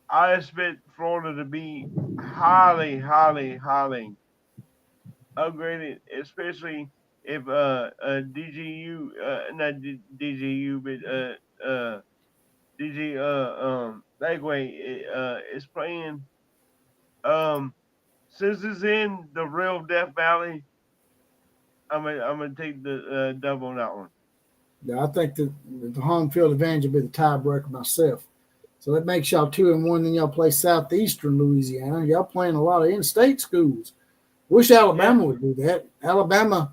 Speaker 3: I expect Florida to be highly, highly, highly upgraded, especially if DGU, not DGU, but DG Lagway is playing. Um, since it's in the real Death Valley, I'm gonna take the double on that one.
Speaker 1: Yeah, I think that the home field advantage will be the tiebreaker myself. So that makes y'all 2-1. Then y'all play Southeastern Louisiana. Y'all playing a lot of in-state schools. Wish Alabama would do that. Alabama,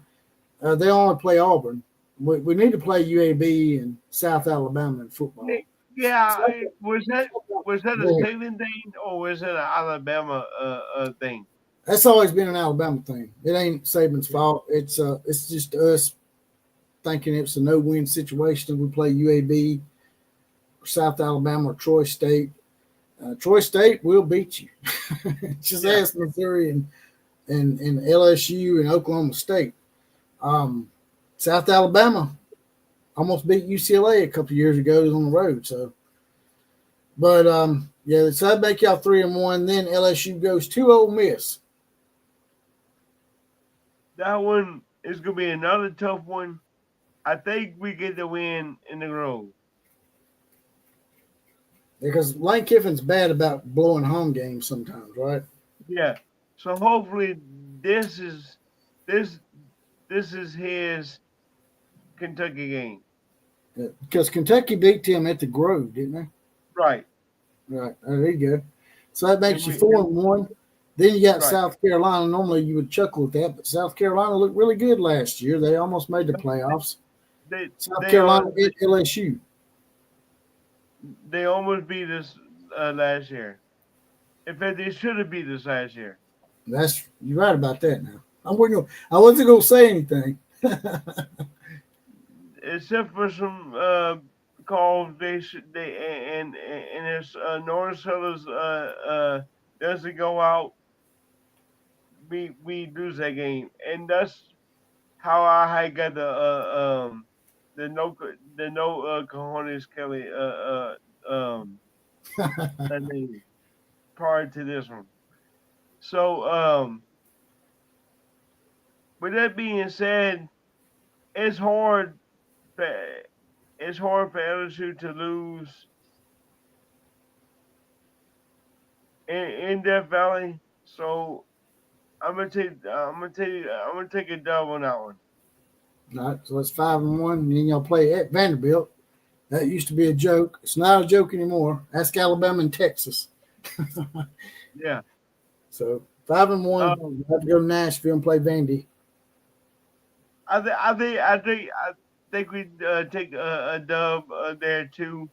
Speaker 1: they only play Auburn. We need to play UAB and South Alabama in football.
Speaker 3: Yeah, was that a
Speaker 1: Yeah,
Speaker 3: Salem thing or was it an Alabama thing?
Speaker 1: that's always been an Alabama thing. It ain't Saban's fault. It's just us thinking it's a no-win situation. We play UAB, or South Alabama, or Troy State. Troy State will beat you. Just ask Missouri and LSU and Oklahoma State. South Alabama almost beat UCLA a couple of years ago on the road. So, but yeah, so that'd make y'all 3-1. Then LSU goes to Ole Miss.
Speaker 3: That one is gonna be another tough one. I think we get the win in the Grove.
Speaker 1: Because Lane Kiffin's bad about blowing home games sometimes, right?
Speaker 3: Yeah. So hopefully this is his Kentucky game.
Speaker 1: Because Kentucky beat them at the Grove, didn't they?
Speaker 3: Right.
Speaker 1: Right. There you go. So that makes
Speaker 3: And
Speaker 1: you 4-1. Then you got
Speaker 3: Right.
Speaker 1: South Carolina. Normally you would chuckle at that, but South Carolina looked really good last year. They almost made the playoffs. South Carolina beat LSU.
Speaker 3: They almost beat us last year. In fact, they should have beat us last year.
Speaker 1: You're right about that now. I wasn't gonna say anything.
Speaker 3: Except for some calls, and if Norris Sellers doesn't go out, we lose that game, and that's how I had got the no cojones Kelly that name prior to this one. So with that being said, it's hard for LSU to lose in Death Valley. So I'm gonna take a dub on that one.
Speaker 1: All right, so it's 5-1. And then y'all play at Vanderbilt. That used to be a joke. It's not a joke anymore. Ask Alabama and Texas.
Speaker 3: Yeah.
Speaker 1: So 5-1. You have to go to Nashville and play Vandy.
Speaker 3: I think we take a dub there too.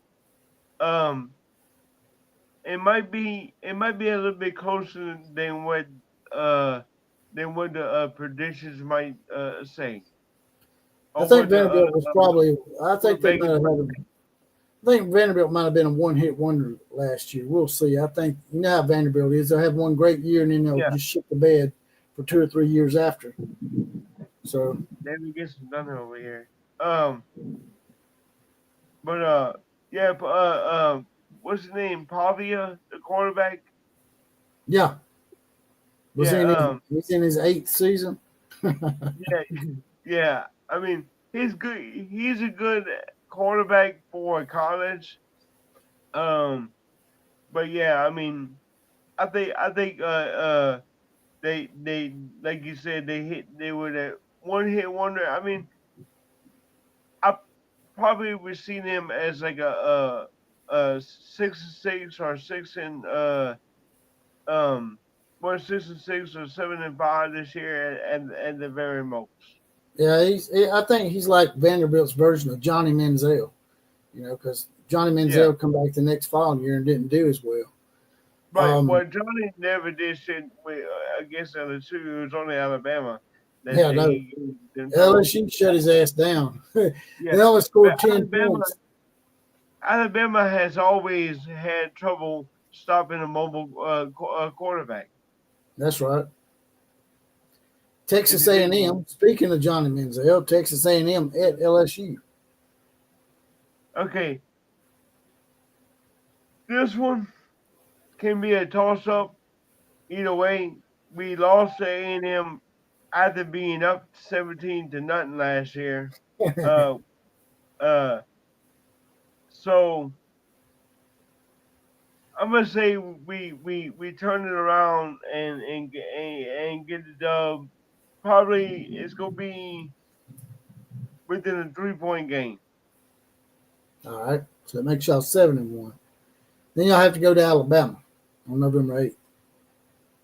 Speaker 3: It might be a little bit closer than what the predictions might say.
Speaker 1: I think Vanderbilt was probably. I think they might have had. I think Vanderbilt might have been a one-hit wonder last year. We'll see. I think you know how Vanderbilt is. They'll have one great year and then they'll just shit the bed for 2 or 3 years after. So
Speaker 3: let me get some done over here. What's his name? Pavia, the quarterback.
Speaker 1: Yeah. He's in his 8th season.
Speaker 3: Yeah. I mean, he's good. He's a good quarterback for college. But yeah, I mean, I think they like you said they were that one hit wonder. I mean, I probably would see them as like a 6-6 or 6-6 or 7-5 this year at the very most.
Speaker 1: Yeah, I think he's like Vanderbilt's version of Johnny Manziel, because Johnny Manziel come back the next following year and didn't do as well.
Speaker 3: Right. Well, Johnny never did shit against LSU. It was only Alabama that
Speaker 1: Yeah, no.
Speaker 3: he gave them trouble.
Speaker 1: LSU shut his ass down.
Speaker 3: Yeah.
Speaker 1: They only
Speaker 3: But
Speaker 1: scored 10 points.
Speaker 3: Alabama has always had trouble stopping a mobile quarterback.
Speaker 1: That's right.
Speaker 3: And
Speaker 1: Texas
Speaker 3: they didn't.
Speaker 1: A&M. Speaking of Johnny Manziel, Texas A&M at LSU.
Speaker 3: Okay. This one can be a toss-up. Either way, we lost to A&M after being up 17-0 last year. Uh, uh, so I'm gonna say we turn it around and get the dub. Probably it's gonna be within a 3-point game.
Speaker 1: All right. So that makes y'all 7-1. Then y'all have to go to Alabama on November 8th.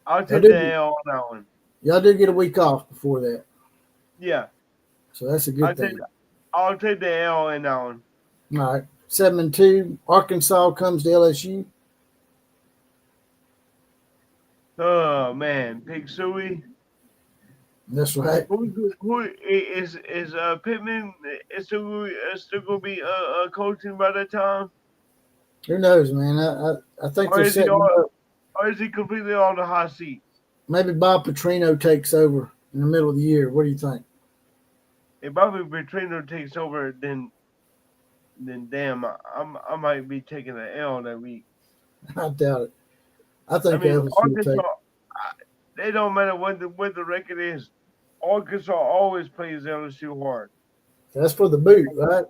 Speaker 3: I'll take the L on that one.
Speaker 1: Y'all do get a week off before that.
Speaker 3: Yeah.
Speaker 1: So that's a good thing.
Speaker 3: I'll take the L in that one.
Speaker 1: All right. 7-2. Arkansas comes to LSU.
Speaker 3: Oh man, Pig Suey.
Speaker 1: That's right.
Speaker 3: Who is Pittman is still gonna be coaching by that time?
Speaker 1: Who knows, man? I think they're setting him up.
Speaker 3: Or is he completely on the hot seat?
Speaker 1: Maybe Bob Petrino takes over in the middle of the year. What do you think?
Speaker 3: If Bobby Petrino takes over, then damn, I might be taking an L that week.
Speaker 1: I doubt it. I think
Speaker 3: LSU
Speaker 1: Arkansas
Speaker 3: will take. They don't matter what the record is. Arkansas always plays LSU hard.
Speaker 1: That's for the boot, right?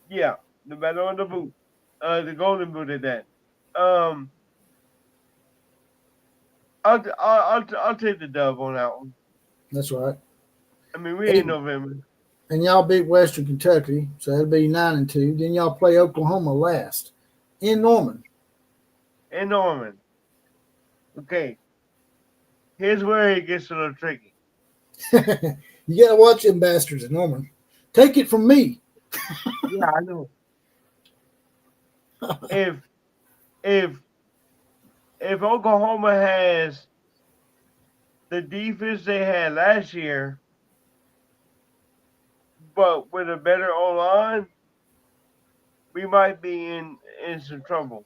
Speaker 3: Yeah, no matter on the boot, the Golden Boot at that. I'll take the dub on that one.
Speaker 1: That's right.
Speaker 3: I mean, we ain't November.
Speaker 1: And y'all beat Western Kentucky, so that'll be 9-2. Then y'all play Oklahoma last in Norman.
Speaker 3: Okay. Here's where it gets a little tricky.
Speaker 1: You gotta watch them bastards in Norman. Take it from me.
Speaker 3: Yeah, I know. if Oklahoma has the defense they had last year, but with a better O-line, we might be in some trouble,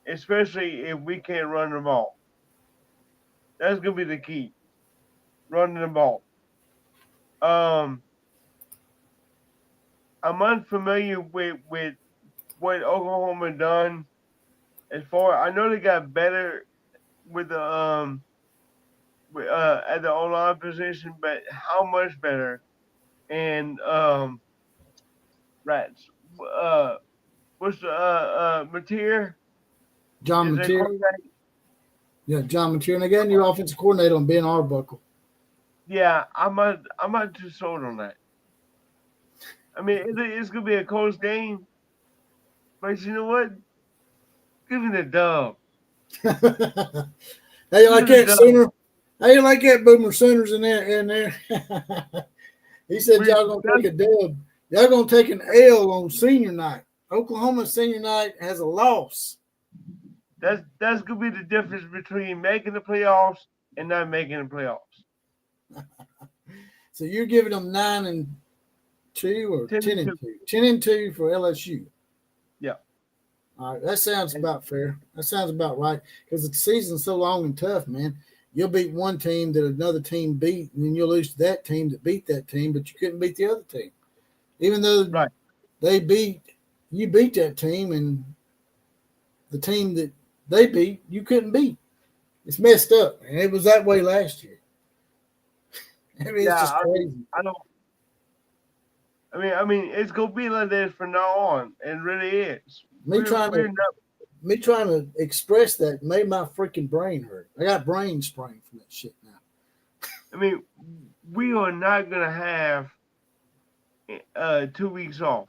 Speaker 3: especially if we can't run the ball. That's gonna be the key, running the ball. I'm unfamiliar with what Oklahoma done as far. I know they got better with the at the O-line position, but how much better? And rats. What's the Mateer?
Speaker 1: John Mateer. Yeah, John Mateer. And again, your offensive coordinator on Ben Arbuckle.
Speaker 3: Yeah, I'm not too sold on that. I mean, it's gonna be a close game, but you know what? Give me the dub.
Speaker 1: How you like that, Sooner? How you like that, Boomer Sooners in there? He said y'all gonna take a dub. Y'all gonna take an L on senior night. Oklahoma senior night has a loss.
Speaker 3: That's gonna be the difference between making the playoffs and not making the playoffs.
Speaker 1: So you're giving them 9-2 or 10-2? 10-2 for LSU.
Speaker 3: Yeah.
Speaker 1: All right, that sounds about fair. That sounds about right because the season's so long and tough, man. You'll beat one team that another team beat, and then you'll lose to that team that beat that team, but you couldn't beat the other team. Even though you beat that team, and the team that they beat, you couldn't beat. It's messed up, and it was that way last year. I mean, it's just crazy.
Speaker 3: I mean, it's gonna be like this from now on. It really is.
Speaker 1: Me trying to express that made my freaking brain hurt. I got brain sprain from that shit now.
Speaker 3: I mean, we are not gonna have 2 weeks off.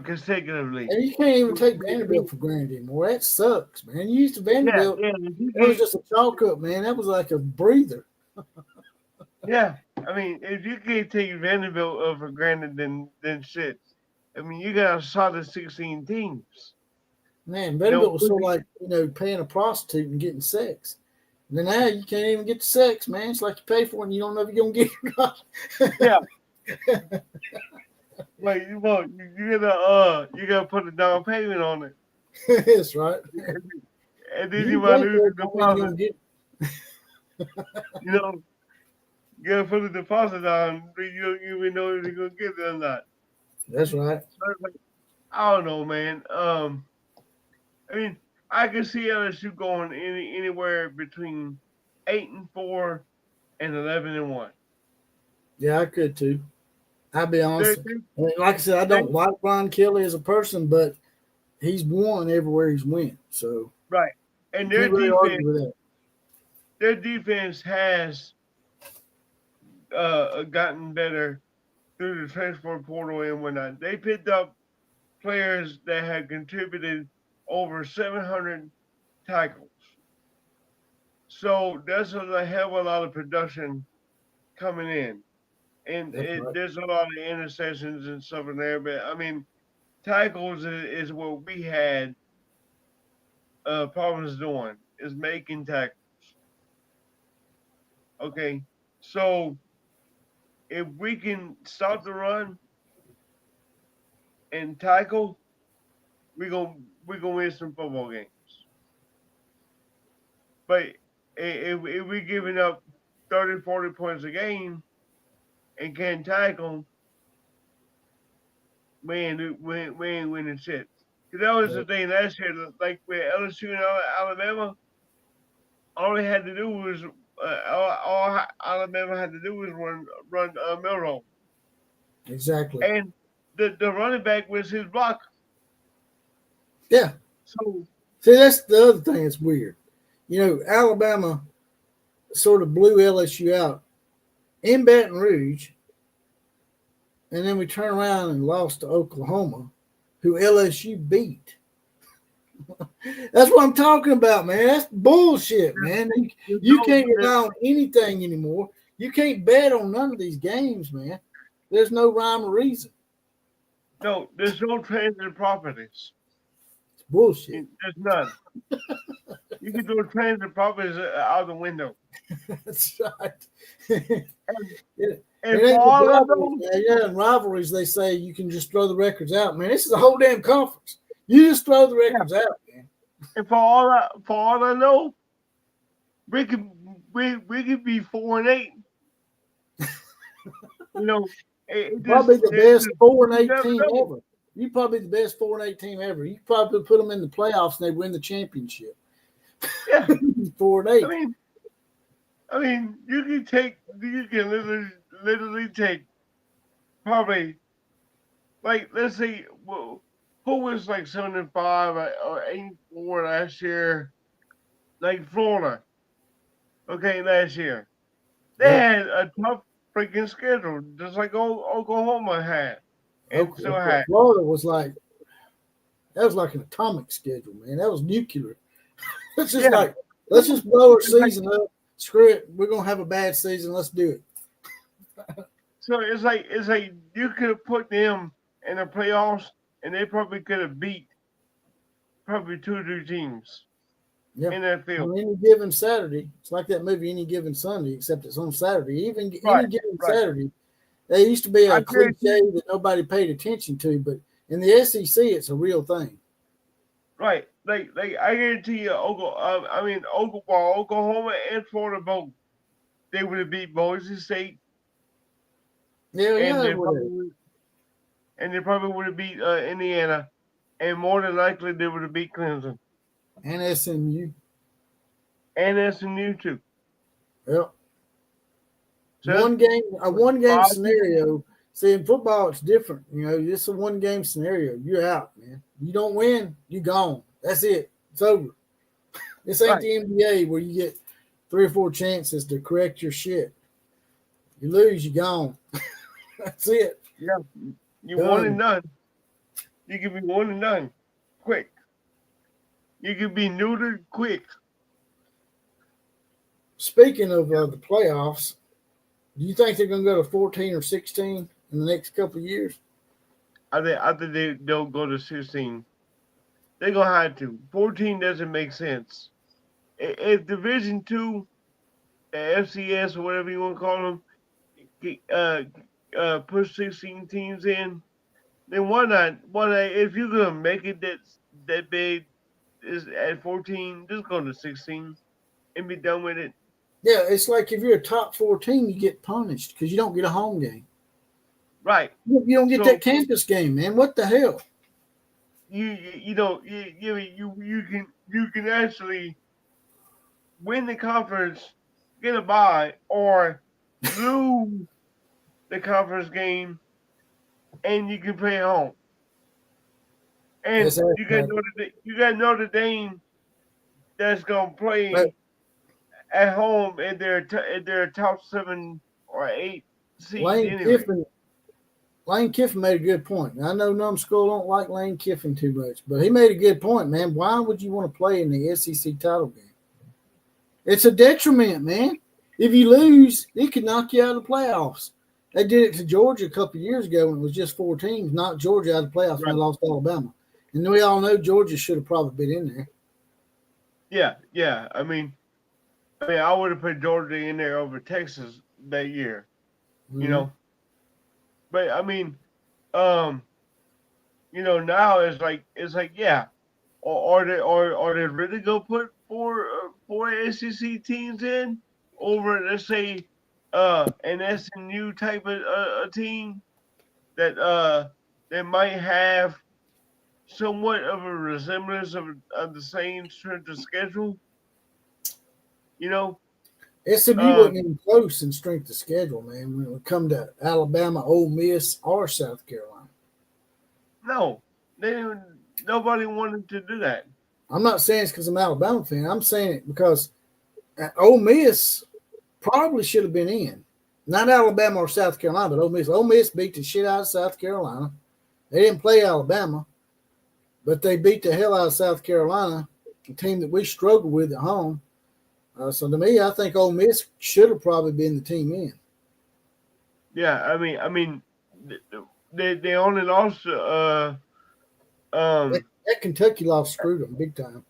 Speaker 3: Consecutively.
Speaker 1: And you can't even take Vanderbilt for granted anymore. That sucks, man. You used to Vanderbilt. Yeah, it was just a chalk up, man. That was like a breather.
Speaker 3: Yeah. I mean, if you can't take Vanderbilt for granted, then shit. I mean, you got a solid 16 teams.
Speaker 1: Man, Vanderbilt was sort of like, paying a prostitute and getting sex. And then now you can't even get the sex, man. It's like you pay for it and you don't know if you're going to get it or not.
Speaker 3: Yeah. Like you gotta put a down payment on it.
Speaker 1: That's right.
Speaker 3: And then you might lose the deposit.
Speaker 1: Get
Speaker 3: You gotta put the deposit on, but you don't even know if you're gonna get it or not.
Speaker 1: That's right.
Speaker 3: So I don't know, man. I mean, I can see LSU going anywhere between 8-4 and 11-1.
Speaker 1: Yeah, I could too. I'll be honest. Like I said, I don't like Brian Kelly as a person, but he's won everywhere he's went. So
Speaker 3: right, and
Speaker 1: their
Speaker 3: defense has gotten better through the transfer portal and whatnot. They picked up players that had contributed over 700 tackles. So that's a hell of a lot of production coming in. And there's a lot of interceptions and stuff in there. But, I mean, tackles is what we had problems doing, is making tackles. Okay, so if we can stop the run and tackle, we're gonna win some football games. But if we're giving up 30, 40 points a game and can't tackle, we ain't winning shit. Because that was the thing last year, like with LSU and Alabama, all they had to do was all Alabama had to do was run Milroe.
Speaker 1: Exactly.
Speaker 3: And the running back was his blocker.
Speaker 1: Yeah.
Speaker 3: So
Speaker 1: see, that's the other thing that's weird. Alabama sort of blew LSU out in Baton Rouge, and then we turn around and lost to Oklahoma, who LSU beat. That's what I'm talking about, man. That's bullshit, man. You can't rely on anything anymore. You can't bet on none of these games, man. There's no rhyme or reason.
Speaker 3: No, there's no transit properties.
Speaker 1: It's bullshit.
Speaker 3: There's none. You can throw transit properties out the window.
Speaker 1: That's right.
Speaker 3: And for all I know,
Speaker 1: in rivalries, they say you can just throw the records out, man. This is a whole damn conference. You just throw the records out, man.
Speaker 3: And for all I know, we could be 4-8.
Speaker 1: Probably the best 4-8 team ever. You probably the best 4-8 team ever. You probably put them in the playoffs and they win the championship.
Speaker 3: Yeah,
Speaker 1: 4-8.
Speaker 3: I mean, you can literally take probably, like, let's say, well, who was like 7-5 or 8-4 last year? Like Florida. Okay, last year they had a tough freaking schedule, just like Oklahoma had. And still had.
Speaker 1: Florida was like an atomic schedule, man. That was nuclear. It's just let's just blow our season up. Screw it. We're gonna have a bad season. Let's do it.
Speaker 3: So it's like you could have put them in the playoffs, and they probably could have beat probably 2 or 3 teams in that field.
Speaker 1: On any given Saturday, it's like that movie Any Given Sunday, except it's on Saturday. Any given Saturday, there used to be a cliche that nobody paid attention to, but in the SEC, it's a real thing.
Speaker 3: Right. Like I guarantee you, Oklahoma and Florida both, they would have beat Boise State.
Speaker 1: Yeah,
Speaker 3: and they probably would have beat Indiana, and more than likely they would have beat Clemson
Speaker 1: and SMU.
Speaker 3: And SMU too.
Speaker 1: Yep. So one game scenario. See, in football, it's different. It's a one-game scenario. You're out, man. You don't win, you're gone. That's it. It's over. This ain't the NBA where you get 3 or 4 chances to correct your shit. You lose, you're gone. That's it.
Speaker 3: Yeah. You're 1 and done. You can be 1 and done quick. You can be neutered quick.
Speaker 1: Speaking of the playoffs, do you think they're going to go to 14 or 16 in the next couple of years?
Speaker 3: I think they'll go to 16. they're gonna have to. 14 doesn't make sense. If Division Two, FCS or whatever you want to call them, push 16 teams in, then why not? Why not? If you're gonna make it that big, is at 14, just go to 16 and be done with it.
Speaker 1: Yeah, it's like if you're a top 14, you get punished because you don't get a home game.
Speaker 3: Right.
Speaker 1: You don't get that campus game, man. What the hell?
Speaker 3: You can actually win the conference, get a bye, or lose the conference game, and you can play at home. And you got Notre Dame that's gonna play at home, and they're top 7 or 8 seed anyway.
Speaker 1: Lane Kiffin made a good point. I know Numskull don't like Lane Kiffin too much, but he made a good point, man. Why would you want to play in the SEC title game? It's a detriment, man. If you lose, it could knock you out of the playoffs. They did it to Georgia a couple of years ago when it was just 4 teams, knocked Georgia out of the playoffs when they lost to Alabama. And we all know Georgia should have probably been in
Speaker 3: there. Yeah. I mean, I would have put Georgia in there over Texas that year, you know. But I mean, now it's like, yeah, are they really gonna put four SEC teams in over, let's say, an SMU type of a team that might have somewhat of a resemblance of the same strength of schedule, you know?
Speaker 1: SMU wasn't even close in strength of schedule, man, when it come to Alabama, Ole Miss, or South Carolina.
Speaker 3: No, nobody wanted to do that.
Speaker 1: I'm not saying it's because I'm an Alabama fan. I'm saying it because Ole Miss probably should have been in. Not Alabama or South Carolina, but Ole Miss. Ole Miss beat the shit out of South Carolina. They didn't play Alabama, but they beat the hell out of South Carolina, a team that we struggle with at home. So to me, I think Ole Miss should have probably been the team in.
Speaker 3: Yeah, I mean, they only lost.
Speaker 1: That Kentucky loss screwed them big time.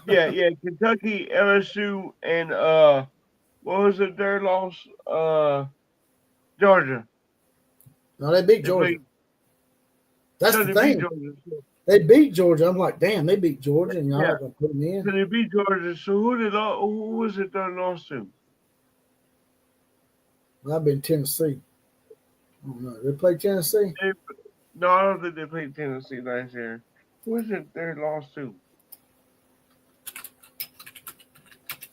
Speaker 3: yeah, Kentucky, LSU, and what was it? Their loss, Georgia.
Speaker 1: No, they beat Georgia. That's the thing. They beat Georgia. I'm like, damn, they beat Georgia, and y'all not gonna put them in.
Speaker 3: So they beat Georgia. So who was it they lost to?
Speaker 1: Well, I've been Tennessee. I don't know. They played Tennessee?
Speaker 3: No, I don't think they played Tennessee last year. Who was it they lost to?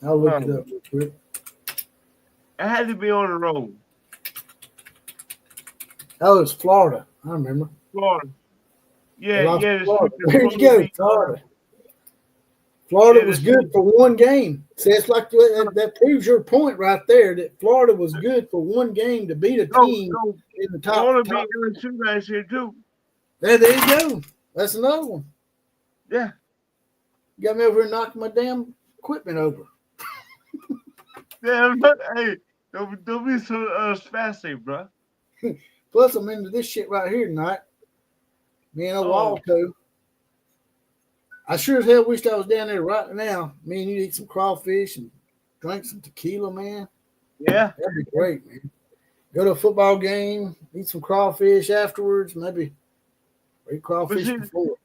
Speaker 1: I'll look it up real quick.
Speaker 3: It had to be on the road.
Speaker 1: Oh, it's Florida. I remember.
Speaker 3: Florida. Yeah.
Speaker 1: There you go, Florida. Florida was good for one game. See, it's like that proves your point right there that Florida was good for one game to beat a team in the top.
Speaker 3: Florida beat LSU last year too.
Speaker 1: There you go. That's another one.
Speaker 3: Yeah.
Speaker 1: You got me over here knocking my damn equipment over.
Speaker 3: Yeah, but hey, don't be so spastic, bro.
Speaker 1: Plus, I'm into this shit right here tonight. Me and Walto. I sure as hell wished I was down there right now. Me and you eat some crawfish and drink some tequila, man.
Speaker 3: Yeah.
Speaker 1: That'd be great, man. Go to a football game, eat some crawfish afterwards, maybe eat crawfish before.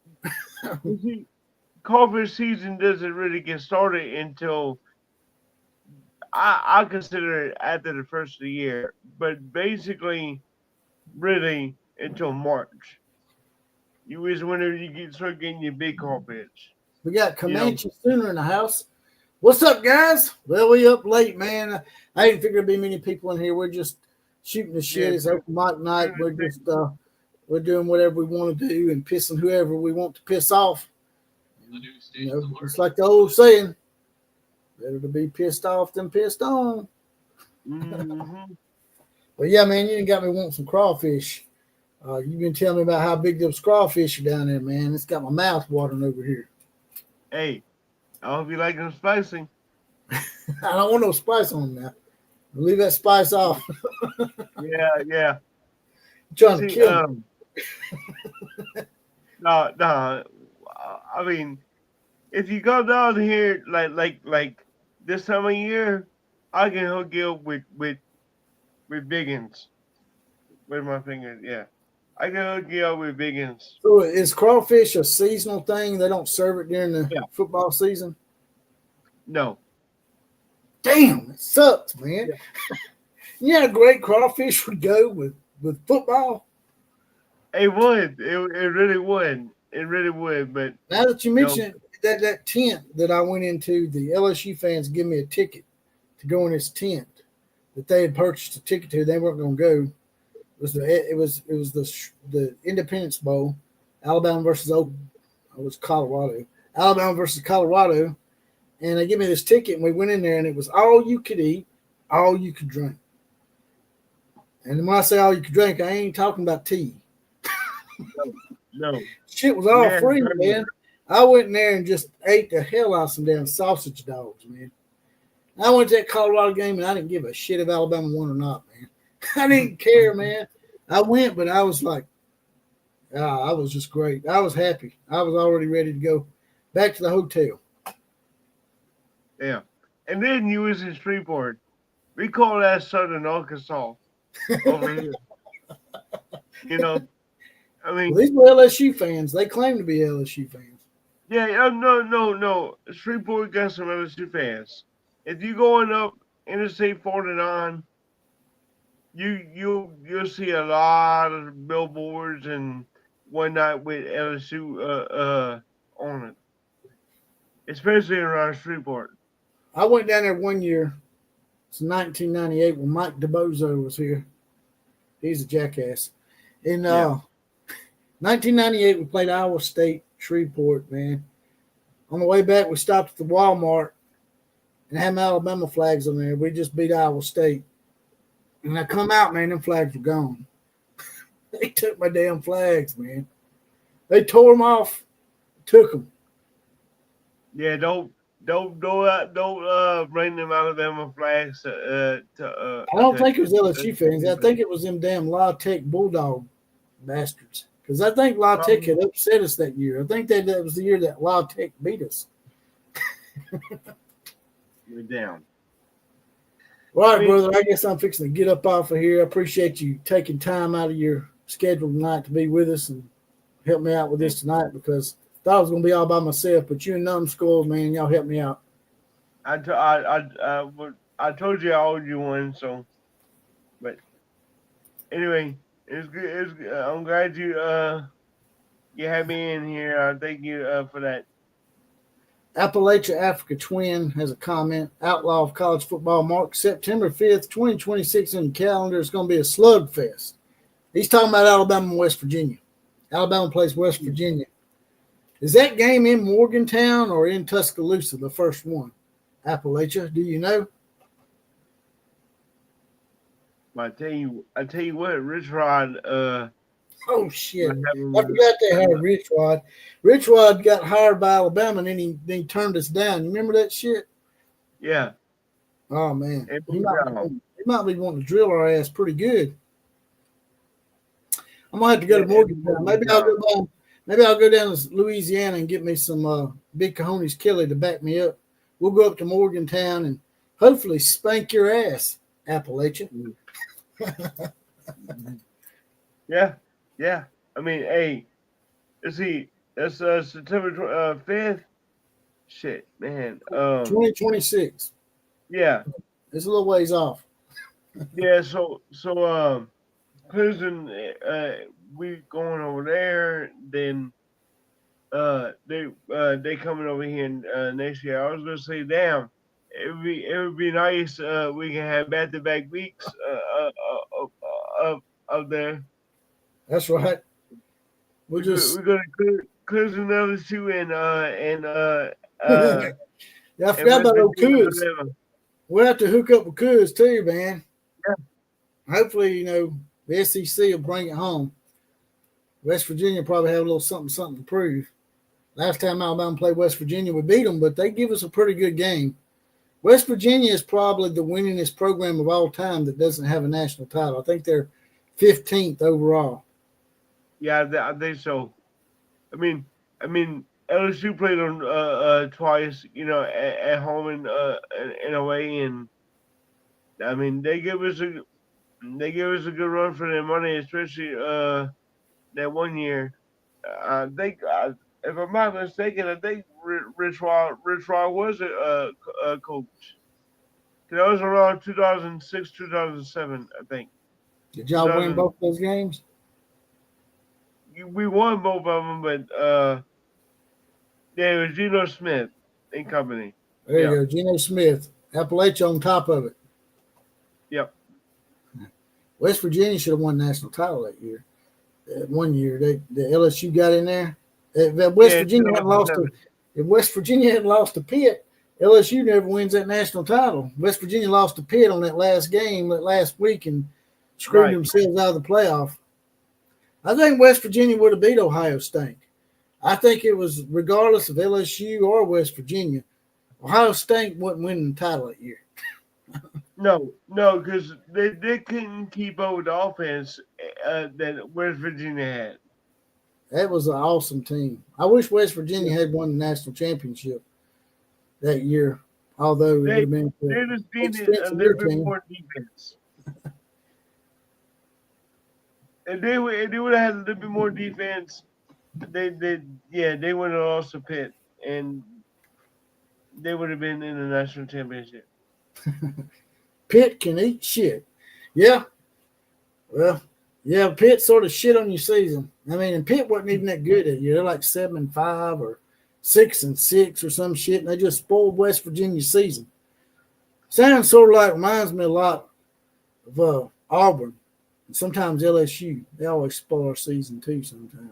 Speaker 3: Crawfish season doesn't really get started until I consider it after the first of the year, but basically, really until March. You is whenever you start getting your big crawfish.
Speaker 1: We got Comanche Sooner in the house. What's up, guys? Well, we up late, man. I didn't figure there'd be many people in here. We're just shooting the shit. It's open mic night. We're just we're doing whatever we want to do and pissing whoever we want to piss off. It's like the old saying, better to be pissed off than pissed on.
Speaker 3: Mm-hmm.
Speaker 1: But yeah, man, you got me wanting some crawfish. You've been telling me about how big those crawfish are down there, man. It's got my mouth watering over here.
Speaker 3: Hey, I hope you like them spicy.
Speaker 1: I don't want no spice on them now. Leave that spice off.
Speaker 3: Yeah.
Speaker 1: I'm trying to kill
Speaker 3: No. I mean, if you go down here like this time of year, I can hook you up with Biggins with my fingers. Yeah, I can hook you up with Biggins.
Speaker 1: So is crawfish a seasonal thing? They don't serve it during the
Speaker 3: Yeah.
Speaker 1: football season?
Speaker 3: No,
Speaker 1: Damn, it sucks, man. You know how great crawfish would go with football?
Speaker 3: it would. It really would. It really would. But
Speaker 1: Now that you
Speaker 3: no,
Speaker 1: mention it, that tent that I went into, the LSU fans give me a ticket to go in this tent that they had purchased a ticket to. They weren't going to go. It was the Independence Bowl, Alabama versus Colorado. Alabama versus Colorado, and they give me this ticket, and we went in there, and it was all you could eat, all you could drink. And when I say all you could drink, I ain't talking about tea.
Speaker 3: no.
Speaker 1: Shit was all
Speaker 3: Yeah,
Speaker 1: free,
Speaker 3: right.
Speaker 1: man. I went in there and just ate the hell out of some damn sausage dogs, man. I went to that Colorado game, and I didn't give a shit if Alabama won or not, man. I didn't care, man. I went, but I was like, I was just great. I was happy. I was already ready to go back to the hotel.
Speaker 3: Yeah, and then you was in Shreveport. We call that Southern Arkansas over here. You know, I mean,
Speaker 1: Well, these were LSU fans. They claim to be LSU fans.
Speaker 3: yeah, no. Shreveport got some LSU fans. If you going up Interstate 49, you'll see a lot of billboards and whatnot with LSU on it, especially around Shreveport.
Speaker 1: I went down there one year. It's 1998 when Mike DeBozo was here. He's a jackass. In 1998, we played Iowa State, Shreveport, man. On the way back, we stopped at the Walmart and had Alabama flags on there. We just beat Iowa State. And I come out, man, them flags were gone. They took my damn flags, man. They tore them off, took them.
Speaker 3: Yeah, don't bring them Alabama flags to.
Speaker 1: I don't think it was LSU fans. I think it was them damn La Tech Bulldog bastards. Because I think La Tech had upset us that year. I think that was the year that La Tech beat us.
Speaker 3: We're down.
Speaker 1: All right, brother. I guess I'm fixing to get up off of here. I appreciate you taking time out of your schedule tonight to be with us and help me out with this tonight because I thought I was going to be all by myself, but you and Numbskulls, man, y'all helped me out.
Speaker 3: I told you I owed you one, so. But anyway, it's good. It's I'm glad you had me in here. Thank you for that.
Speaker 1: Appalachia Africa Twin has a comment. Outlaw of college football marks September 5th, 2026 on the calendar. It's going to be a slugfest. He's talking about Alabama and West Virginia. Alabama plays West Virginia. Is that game in Morgantown or in Tuscaloosa, the first one? Appalachia, do you know?
Speaker 3: I tell you what, Rich Rod.
Speaker 1: Oh shit! I forgot they hired Rich Rod. Rich Rod got hired by Alabama, and then he turned us down. You remember that shit?
Speaker 3: Yeah.
Speaker 1: Oh man, he might be wanting to drill our ass pretty good. I'm gonna have to go to Morgantown. Maybe I'll go down to Louisiana and get me some big cojones Kelly to back me up. We'll go up to Morgantown and hopefully spank your ass, Appalachia.
Speaker 3: Yeah. I mean, hey, let's see. That's September 5th. Shit, man.
Speaker 1: 2026.
Speaker 3: Yeah.
Speaker 1: It's a little ways off.
Speaker 3: Yeah. So Clemson, we going over there. Then they coming over here next year. I was gonna say, damn, it would be nice. We can have back-to-back weeks up there.
Speaker 1: That's right. We're
Speaker 3: gonna close another two and
Speaker 1: yeah, I forgot about those Coos. We'll have to hook up with Coos too, man.
Speaker 3: Yeah.
Speaker 1: Hopefully, the SEC will bring it home. West Virginia probably have a little something to prove. Last time Alabama played West Virginia, we beat them, but they give us a pretty good game. West Virginia is probably the winningest program of all time that doesn't have a national title. I think they're 15th overall.
Speaker 3: Yeah, I think so. I mean, LSU played them twice, at home and away, and I mean they give us a good run for their money, especially that one year. I think, if I'm not mistaken, I think Rich Rod was a coach. That was around 2006, 2007, I think.
Speaker 1: Did y'all win
Speaker 3: 2000,
Speaker 1: both those games?
Speaker 3: we won both of them, but yeah, it was Geno Smith and company.
Speaker 1: There
Speaker 3: Yeah,
Speaker 1: you go, Geno Smith, Appalachia on top of it.
Speaker 3: yep.
Speaker 1: West Virginia should have won national title that year. One year, the LSU got in there. If West Virginia hadn't lost to, if West Virginia hadn't lost to Pitt, LSU never wins that national title. West Virginia lost to Pitt on that last game last week and screwed themselves out of the playoff. I think West Virginia would have beat Ohio State. I think it was regardless of LSU or West Virginia, Ohio State wasn't winning the title that year.
Speaker 3: No, because they couldn't keep up with the offense that West Virginia had.
Speaker 1: That was an awesome team. I wish West Virginia had won the national championship that year, although it would have been
Speaker 3: they just needed a
Speaker 1: expensive
Speaker 3: little bit
Speaker 1: team.
Speaker 3: more defense. And they would have had a little bit more defense. They would have lost to Pitt, and they would have been in the national championship.
Speaker 1: Pitt can eat shit. Yeah. Well, yeah, Pitt sort of shit on your season. I mean, and Pitt wasn't even that good that year. They're like 7-5 or 6-6 or some shit, and they just spoiled West Virginia's season. Sounds sort of like, reminds me a lot of Auburn. And sometimes LSU. They always spoil our season too sometimes.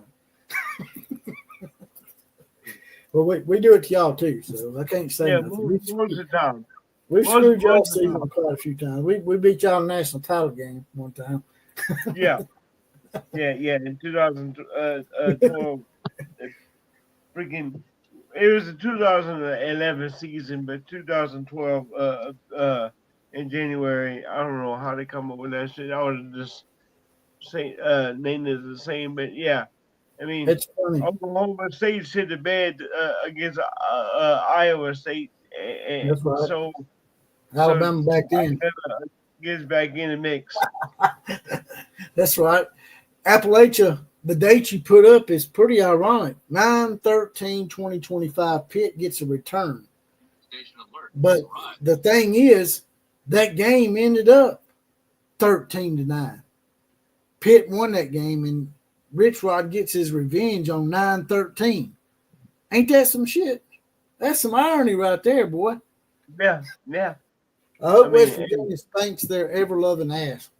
Speaker 1: Well, we do it to y'all too, so I can't say nothing.
Speaker 3: Most of the time.
Speaker 1: We've screwed y'all season quite a few times. We beat y'all in the national title game one time.
Speaker 3: Yeah. In 2012, freaking, it was the 2011 season, but 2012 in January, I don't know how they come up with that shit. I would just say named it the same, but yeah. I mean,
Speaker 1: it's funny.
Speaker 3: Oklahoma State shit the bed against Iowa State, and
Speaker 1: that's right.
Speaker 3: So
Speaker 1: Alabama back then
Speaker 3: gets back in the mix.
Speaker 1: That's right. Appalachia, the date you put up is pretty ironic. 9/13/2025, Pitt gets a return. But the thing is, that game ended up 13-9. Pitt won that game, and Rich Rod gets his revenge on 9/13. Ain't that some shit? That's some irony right there, boy.
Speaker 3: Yeah.
Speaker 1: I hope West Virginia spanks their ever-loving ass.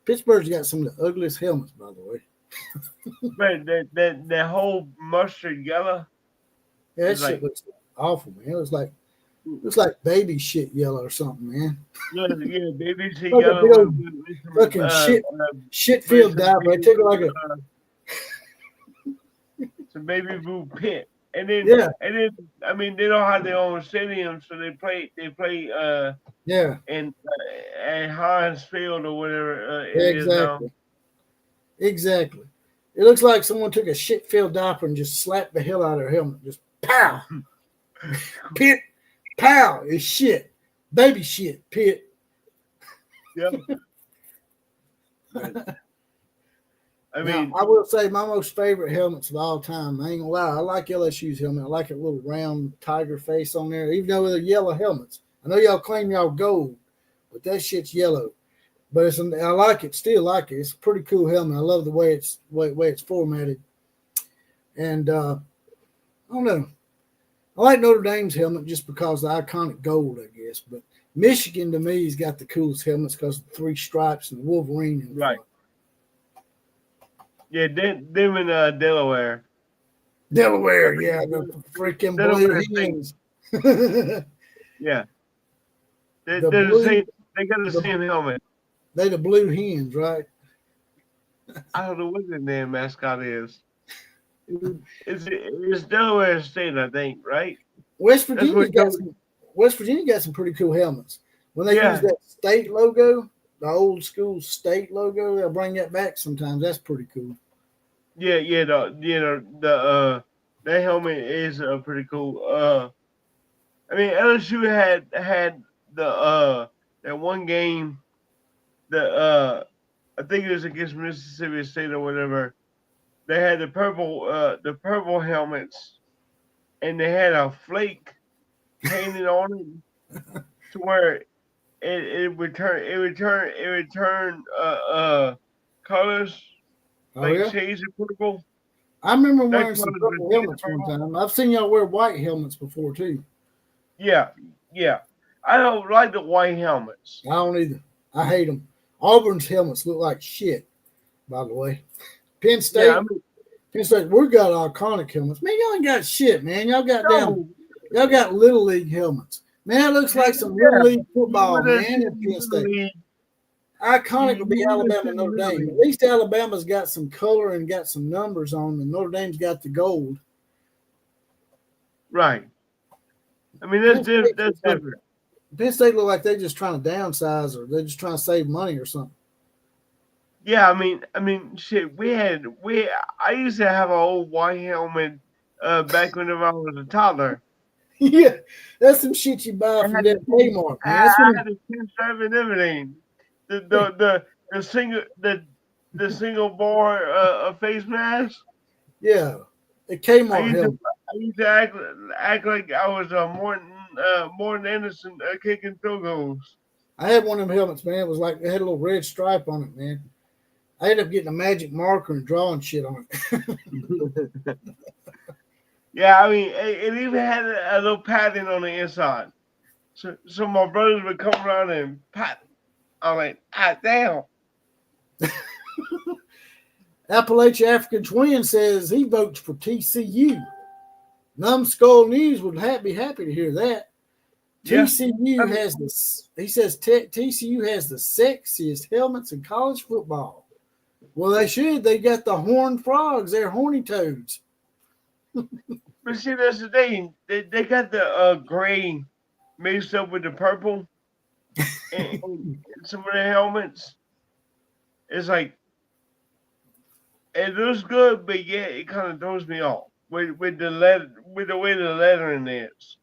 Speaker 1: Pittsburgh's got some of the ugliest helmets, by the way.
Speaker 3: But that whole mustard yellow.
Speaker 1: Yeah, that shit looks awful, man. It looks like baby shit yellow or something, man.
Speaker 3: Yeah, baby shit
Speaker 1: like
Speaker 3: yellow.
Speaker 1: Fucking shit field diaper. They took it like
Speaker 3: some baby blue pit. And then I mean they don't have their own stadium, so they play in at Heinz Field or whatever it is now.
Speaker 1: Exactly. It looks like someone took a shit filled diaper and just slapped the hell out of their helmet. Just pow. Pit, pow is shit. Baby shit, Pit.
Speaker 3: Yep. I mean,
Speaker 1: now, I will say my most favorite helmets of all time. I ain't gonna lie, I like LSU's helmet. I like a little round tiger face on there, even though they're yellow helmets. I know y'all claim y'all gold, but that shit's yellow. But I like it, still like it. It's a pretty cool helmet. I love the way it's formatted. And I don't know. I like Notre Dame's helmet just because of the iconic gold, I guess. But Michigan to me has got the coolest helmets because of the 3 stripes and the Wolverine in the front.
Speaker 3: Yeah, them in Delaware.
Speaker 1: Delaware, yeah, the freaking blue hens.
Speaker 3: Yeah, they're the same. They got the same helmet.
Speaker 1: They the blue hens, right?
Speaker 3: I don't know what their damn mascot is. It's Delaware State, I think, right?
Speaker 1: West Virginia got some pretty cool helmets. When they use that state logo, the old school state logo, they'll bring that back sometimes. That's pretty cool.
Speaker 3: The That helmet is pretty cool. I mean, LSU had the that one game, the I think it was against Mississippi State or whatever. They had the purple helmets, and they had a flake painted on it to where it would turn colors
Speaker 1: Oh
Speaker 3: like
Speaker 1: yeah,
Speaker 3: shades of purple.
Speaker 1: I remember
Speaker 3: That
Speaker 1: wearing some
Speaker 3: color was
Speaker 1: purple
Speaker 3: shades of
Speaker 1: helmets one
Speaker 3: purple.
Speaker 1: time. I've seen y'all wear white helmets before too.
Speaker 3: Yeah, yeah. I don't like the white helmets.
Speaker 1: I don't either. I hate them. Auburn's helmets look like shit. By the way, Penn
Speaker 3: Yeah, I
Speaker 1: State.
Speaker 3: mean,
Speaker 1: Penn State. We got iconic helmets. Man, y'all ain't got shit, man.
Speaker 3: no,
Speaker 1: Y'all got little league helmets. Man, it looks like some little
Speaker 3: yeah,
Speaker 1: league
Speaker 3: you
Speaker 1: football,
Speaker 3: would have
Speaker 1: man, in Penn State.
Speaker 3: lead.
Speaker 1: Iconic would be
Speaker 3: You would have
Speaker 1: Alabama
Speaker 3: said
Speaker 1: and Notre Dame.
Speaker 3: lead.
Speaker 1: At least Alabama's got some color and got some numbers on, and Notre Dame's got the gold.
Speaker 3: Right. I mean,
Speaker 1: Penn State
Speaker 3: that's
Speaker 1: looks like
Speaker 3: different.
Speaker 1: Penn State look like they're just trying to downsize or they're just trying to save money or something.
Speaker 3: Yeah, I mean, shit. I used to have an old white helmet back whenever I was a toddler.
Speaker 1: Yeah, that's some shit you buy
Speaker 3: I
Speaker 1: from
Speaker 3: had
Speaker 1: that
Speaker 3: the
Speaker 1: Kmart, man. That's
Speaker 3: I
Speaker 1: when
Speaker 3: had the pinstripe and everything. The single the single bar face mask.
Speaker 1: yeah, the
Speaker 3: I
Speaker 1: Kmart
Speaker 3: used to
Speaker 1: helmet.
Speaker 3: I used to act like I was a Morton Anderson kicking field goals.
Speaker 1: I had one of them helmets, man. It was like it had a little red stripe on it, man. I ended up getting a magic marker and drawing shit on it.
Speaker 3: Yeah, I mean, it even had a little padding on the inside. So my brothers would come around and pat. I'm like, damn.
Speaker 1: Appalachia African Twin says he votes for TCU. Numbskull News would be happy to hear that.
Speaker 3: Yeah.
Speaker 1: TCU
Speaker 3: I mean,
Speaker 1: has this. He says TCU has the sexiest helmets in college football. Well, they should. They got the horned frogs. They're horny toads.
Speaker 3: but see, that's the thing. They got the gray mixed up with the purple and some of the helmets. It's like it looks good, but yeah, it kind of throws me off with the way the lettering is.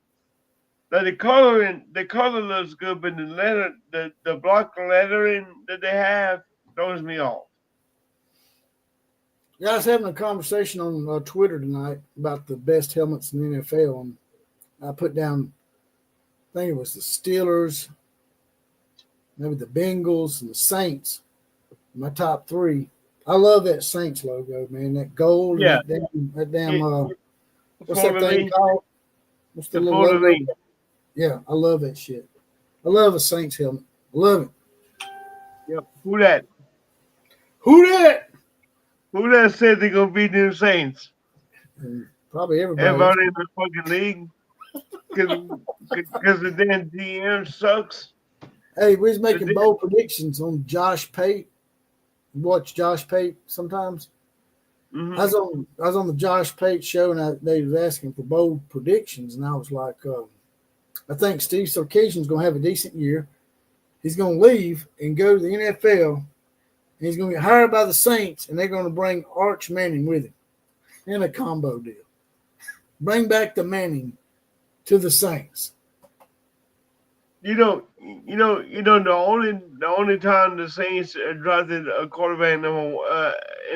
Speaker 3: Like the color looks good, but the block lettering that they have throws me off.
Speaker 1: Yeah, I was having a conversation on Twitter tonight about the best helmets in the NFL, and I put down, I think it was the Steelers, maybe the Bengals, and the Saints. My top three. I love that Saints logo, man. That gold and
Speaker 3: Yeah,
Speaker 1: that damn
Speaker 3: it,
Speaker 1: what's that thing
Speaker 3: fully
Speaker 1: called? What's the
Speaker 3: the
Speaker 1: little logo?
Speaker 3: fully.
Speaker 1: Yeah, I love that shit. I love a Saints helmet. I love it.
Speaker 3: Yep. Who that?
Speaker 1: Who that?
Speaker 3: Who that said they gonna beat them Saints?
Speaker 1: And probably everybody.
Speaker 3: Everybody in the fucking league, because the damn GM sucks.
Speaker 1: Hey, we was
Speaker 3: The
Speaker 1: making bold predictions on Josh Pate. Watch Josh Pate sometimes.
Speaker 3: mm-hmm.
Speaker 1: I was on the Josh Pate show, and they was asking for bold predictions, and I was like, I think Steve Sarkisian's going to have a decent year. He's going to leave and go to the NFL. He's going to get hired by the Saints, and they're going to bring Arch Manning with him in a combo deal. Bring back the Manning to the Saints.
Speaker 3: The only time the Saints drafted a quarterback in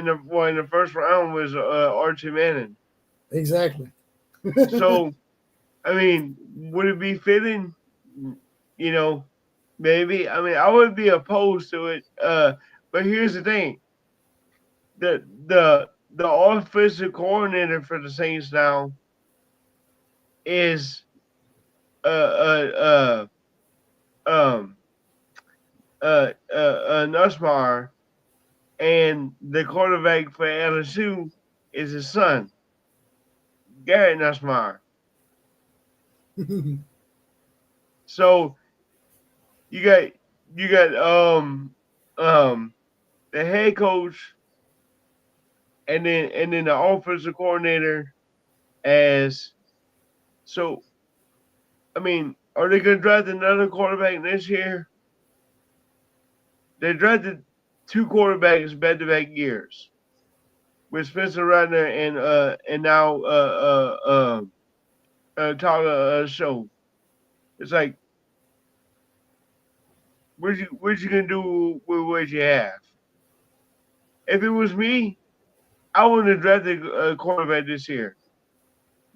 Speaker 3: the first round was Archie Manning.
Speaker 1: Exactly.
Speaker 3: So, I mean, would it be fitting? Maybe. I mean, I would be opposed to it. But here's the thing: the offensive coordinator for the Saints now is uh um Nussmeier, and the quarterback for LSU is his son, Garrett Nussmeier. So you got the head coach and then the offensive coordinator as so. I mean, are they going to draft another quarterback this year? They drafted two quarterbacks back-to-back years. with Spencer Rattler and now Tyler Show. It's like, what you gonna do with what you have? If it was me, I wouldn't have drafted a quarterback this year.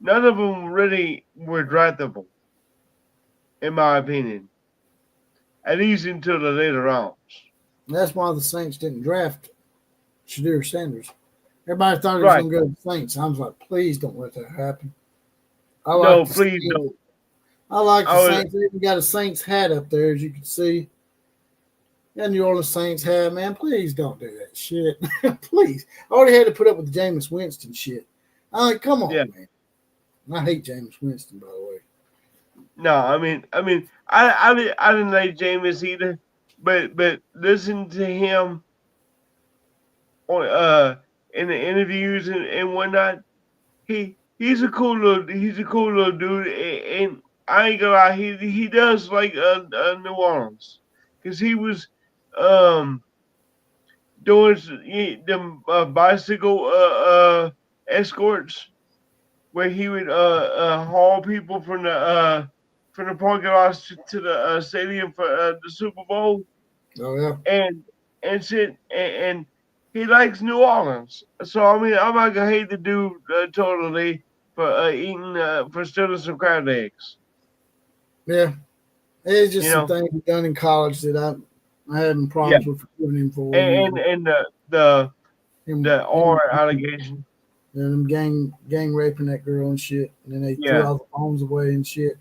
Speaker 3: None of them really were draftable, in my opinion. At least until the later rounds.
Speaker 1: That's why the Saints didn't draft Shadir Sanders. Everybody thought he was
Speaker 3: Right.
Speaker 1: going to go to the Saints. I was like, please don't let that happen.
Speaker 3: No, please don't.
Speaker 1: I like the
Speaker 3: I would-
Speaker 1: Saints. They even got a Saints hat up there, as you can see. Yeah, New Orleans Saints hat, man. Please don't do that shit. Please. I already had to put up with the Jameis Winston shit. I'm like, come on,
Speaker 3: Yeah.
Speaker 1: man. I hate Jameis Winston, by the way.
Speaker 3: No, I didn't like Jameis either, but listen to him on in the interviews and whatnot. He's a cool little dude, and I ain't gonna lie, he does like New Orleans, because he was doing them bicycle escorts where he would haul people from the parking lots to the stadium for the Super Bowl,
Speaker 1: Oh, yeah.
Speaker 3: and shit, and he likes New Orleans. So I mean, I'm not gonna hate the dude totally for eating for stealing some crab eggs.
Speaker 1: Yeah. It's just
Speaker 3: You
Speaker 1: some
Speaker 3: know.
Speaker 1: things he done in college that I having problems with forgiving him for.
Speaker 3: And the R allegation.
Speaker 1: Them gang raping that girl and shit. And then they threw
Speaker 3: Yeah.
Speaker 1: all the phones away and shit.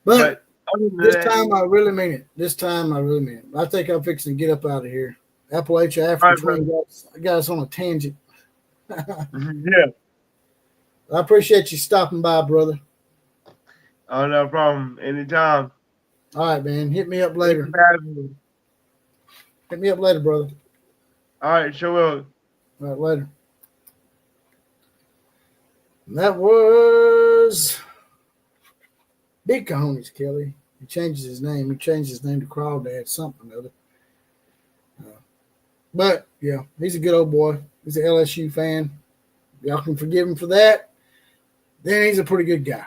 Speaker 1: But
Speaker 3: other than
Speaker 1: this
Speaker 3: that,
Speaker 1: time I really mean it. This time I really mean it. I think I'm fixing to get up out of here. Appalachia
Speaker 3: All
Speaker 1: African
Speaker 3: right,
Speaker 1: Twin got us on a tangent.
Speaker 3: yeah.
Speaker 1: I appreciate you stopping by, brother.
Speaker 3: Oh, no problem. Anytime.
Speaker 1: All right, man. Hit me up later.
Speaker 3: Thank you for having me.
Speaker 1: Hit me up later, brother.
Speaker 3: All right, sure will.
Speaker 1: All right, later. And that was Big Cojones, Kelly. He changes his name. He changed his name to Crawdad, something or other. But, yeah, he's a good old boy. He's an LSU fan. Y'all can forgive him for that. Then he's a pretty good guy.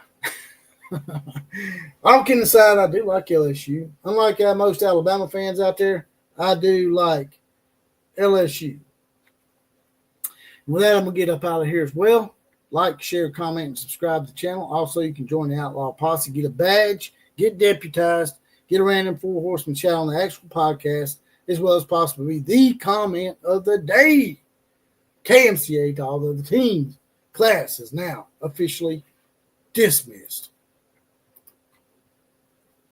Speaker 1: All kidding aside, I do like LSU. Unlike most Alabama fans out there, I do like LSU. And with that, I'm going to get up out of here as well. Like, share, comment, and subscribe to the channel. Also, you can join the Outlaw Posse, get a badge, get deputized, get a random Four Horsemen shout on the actual podcast, as well as possibly the comment of the day. KMCA to all of the teams. Class is now officially dismissed.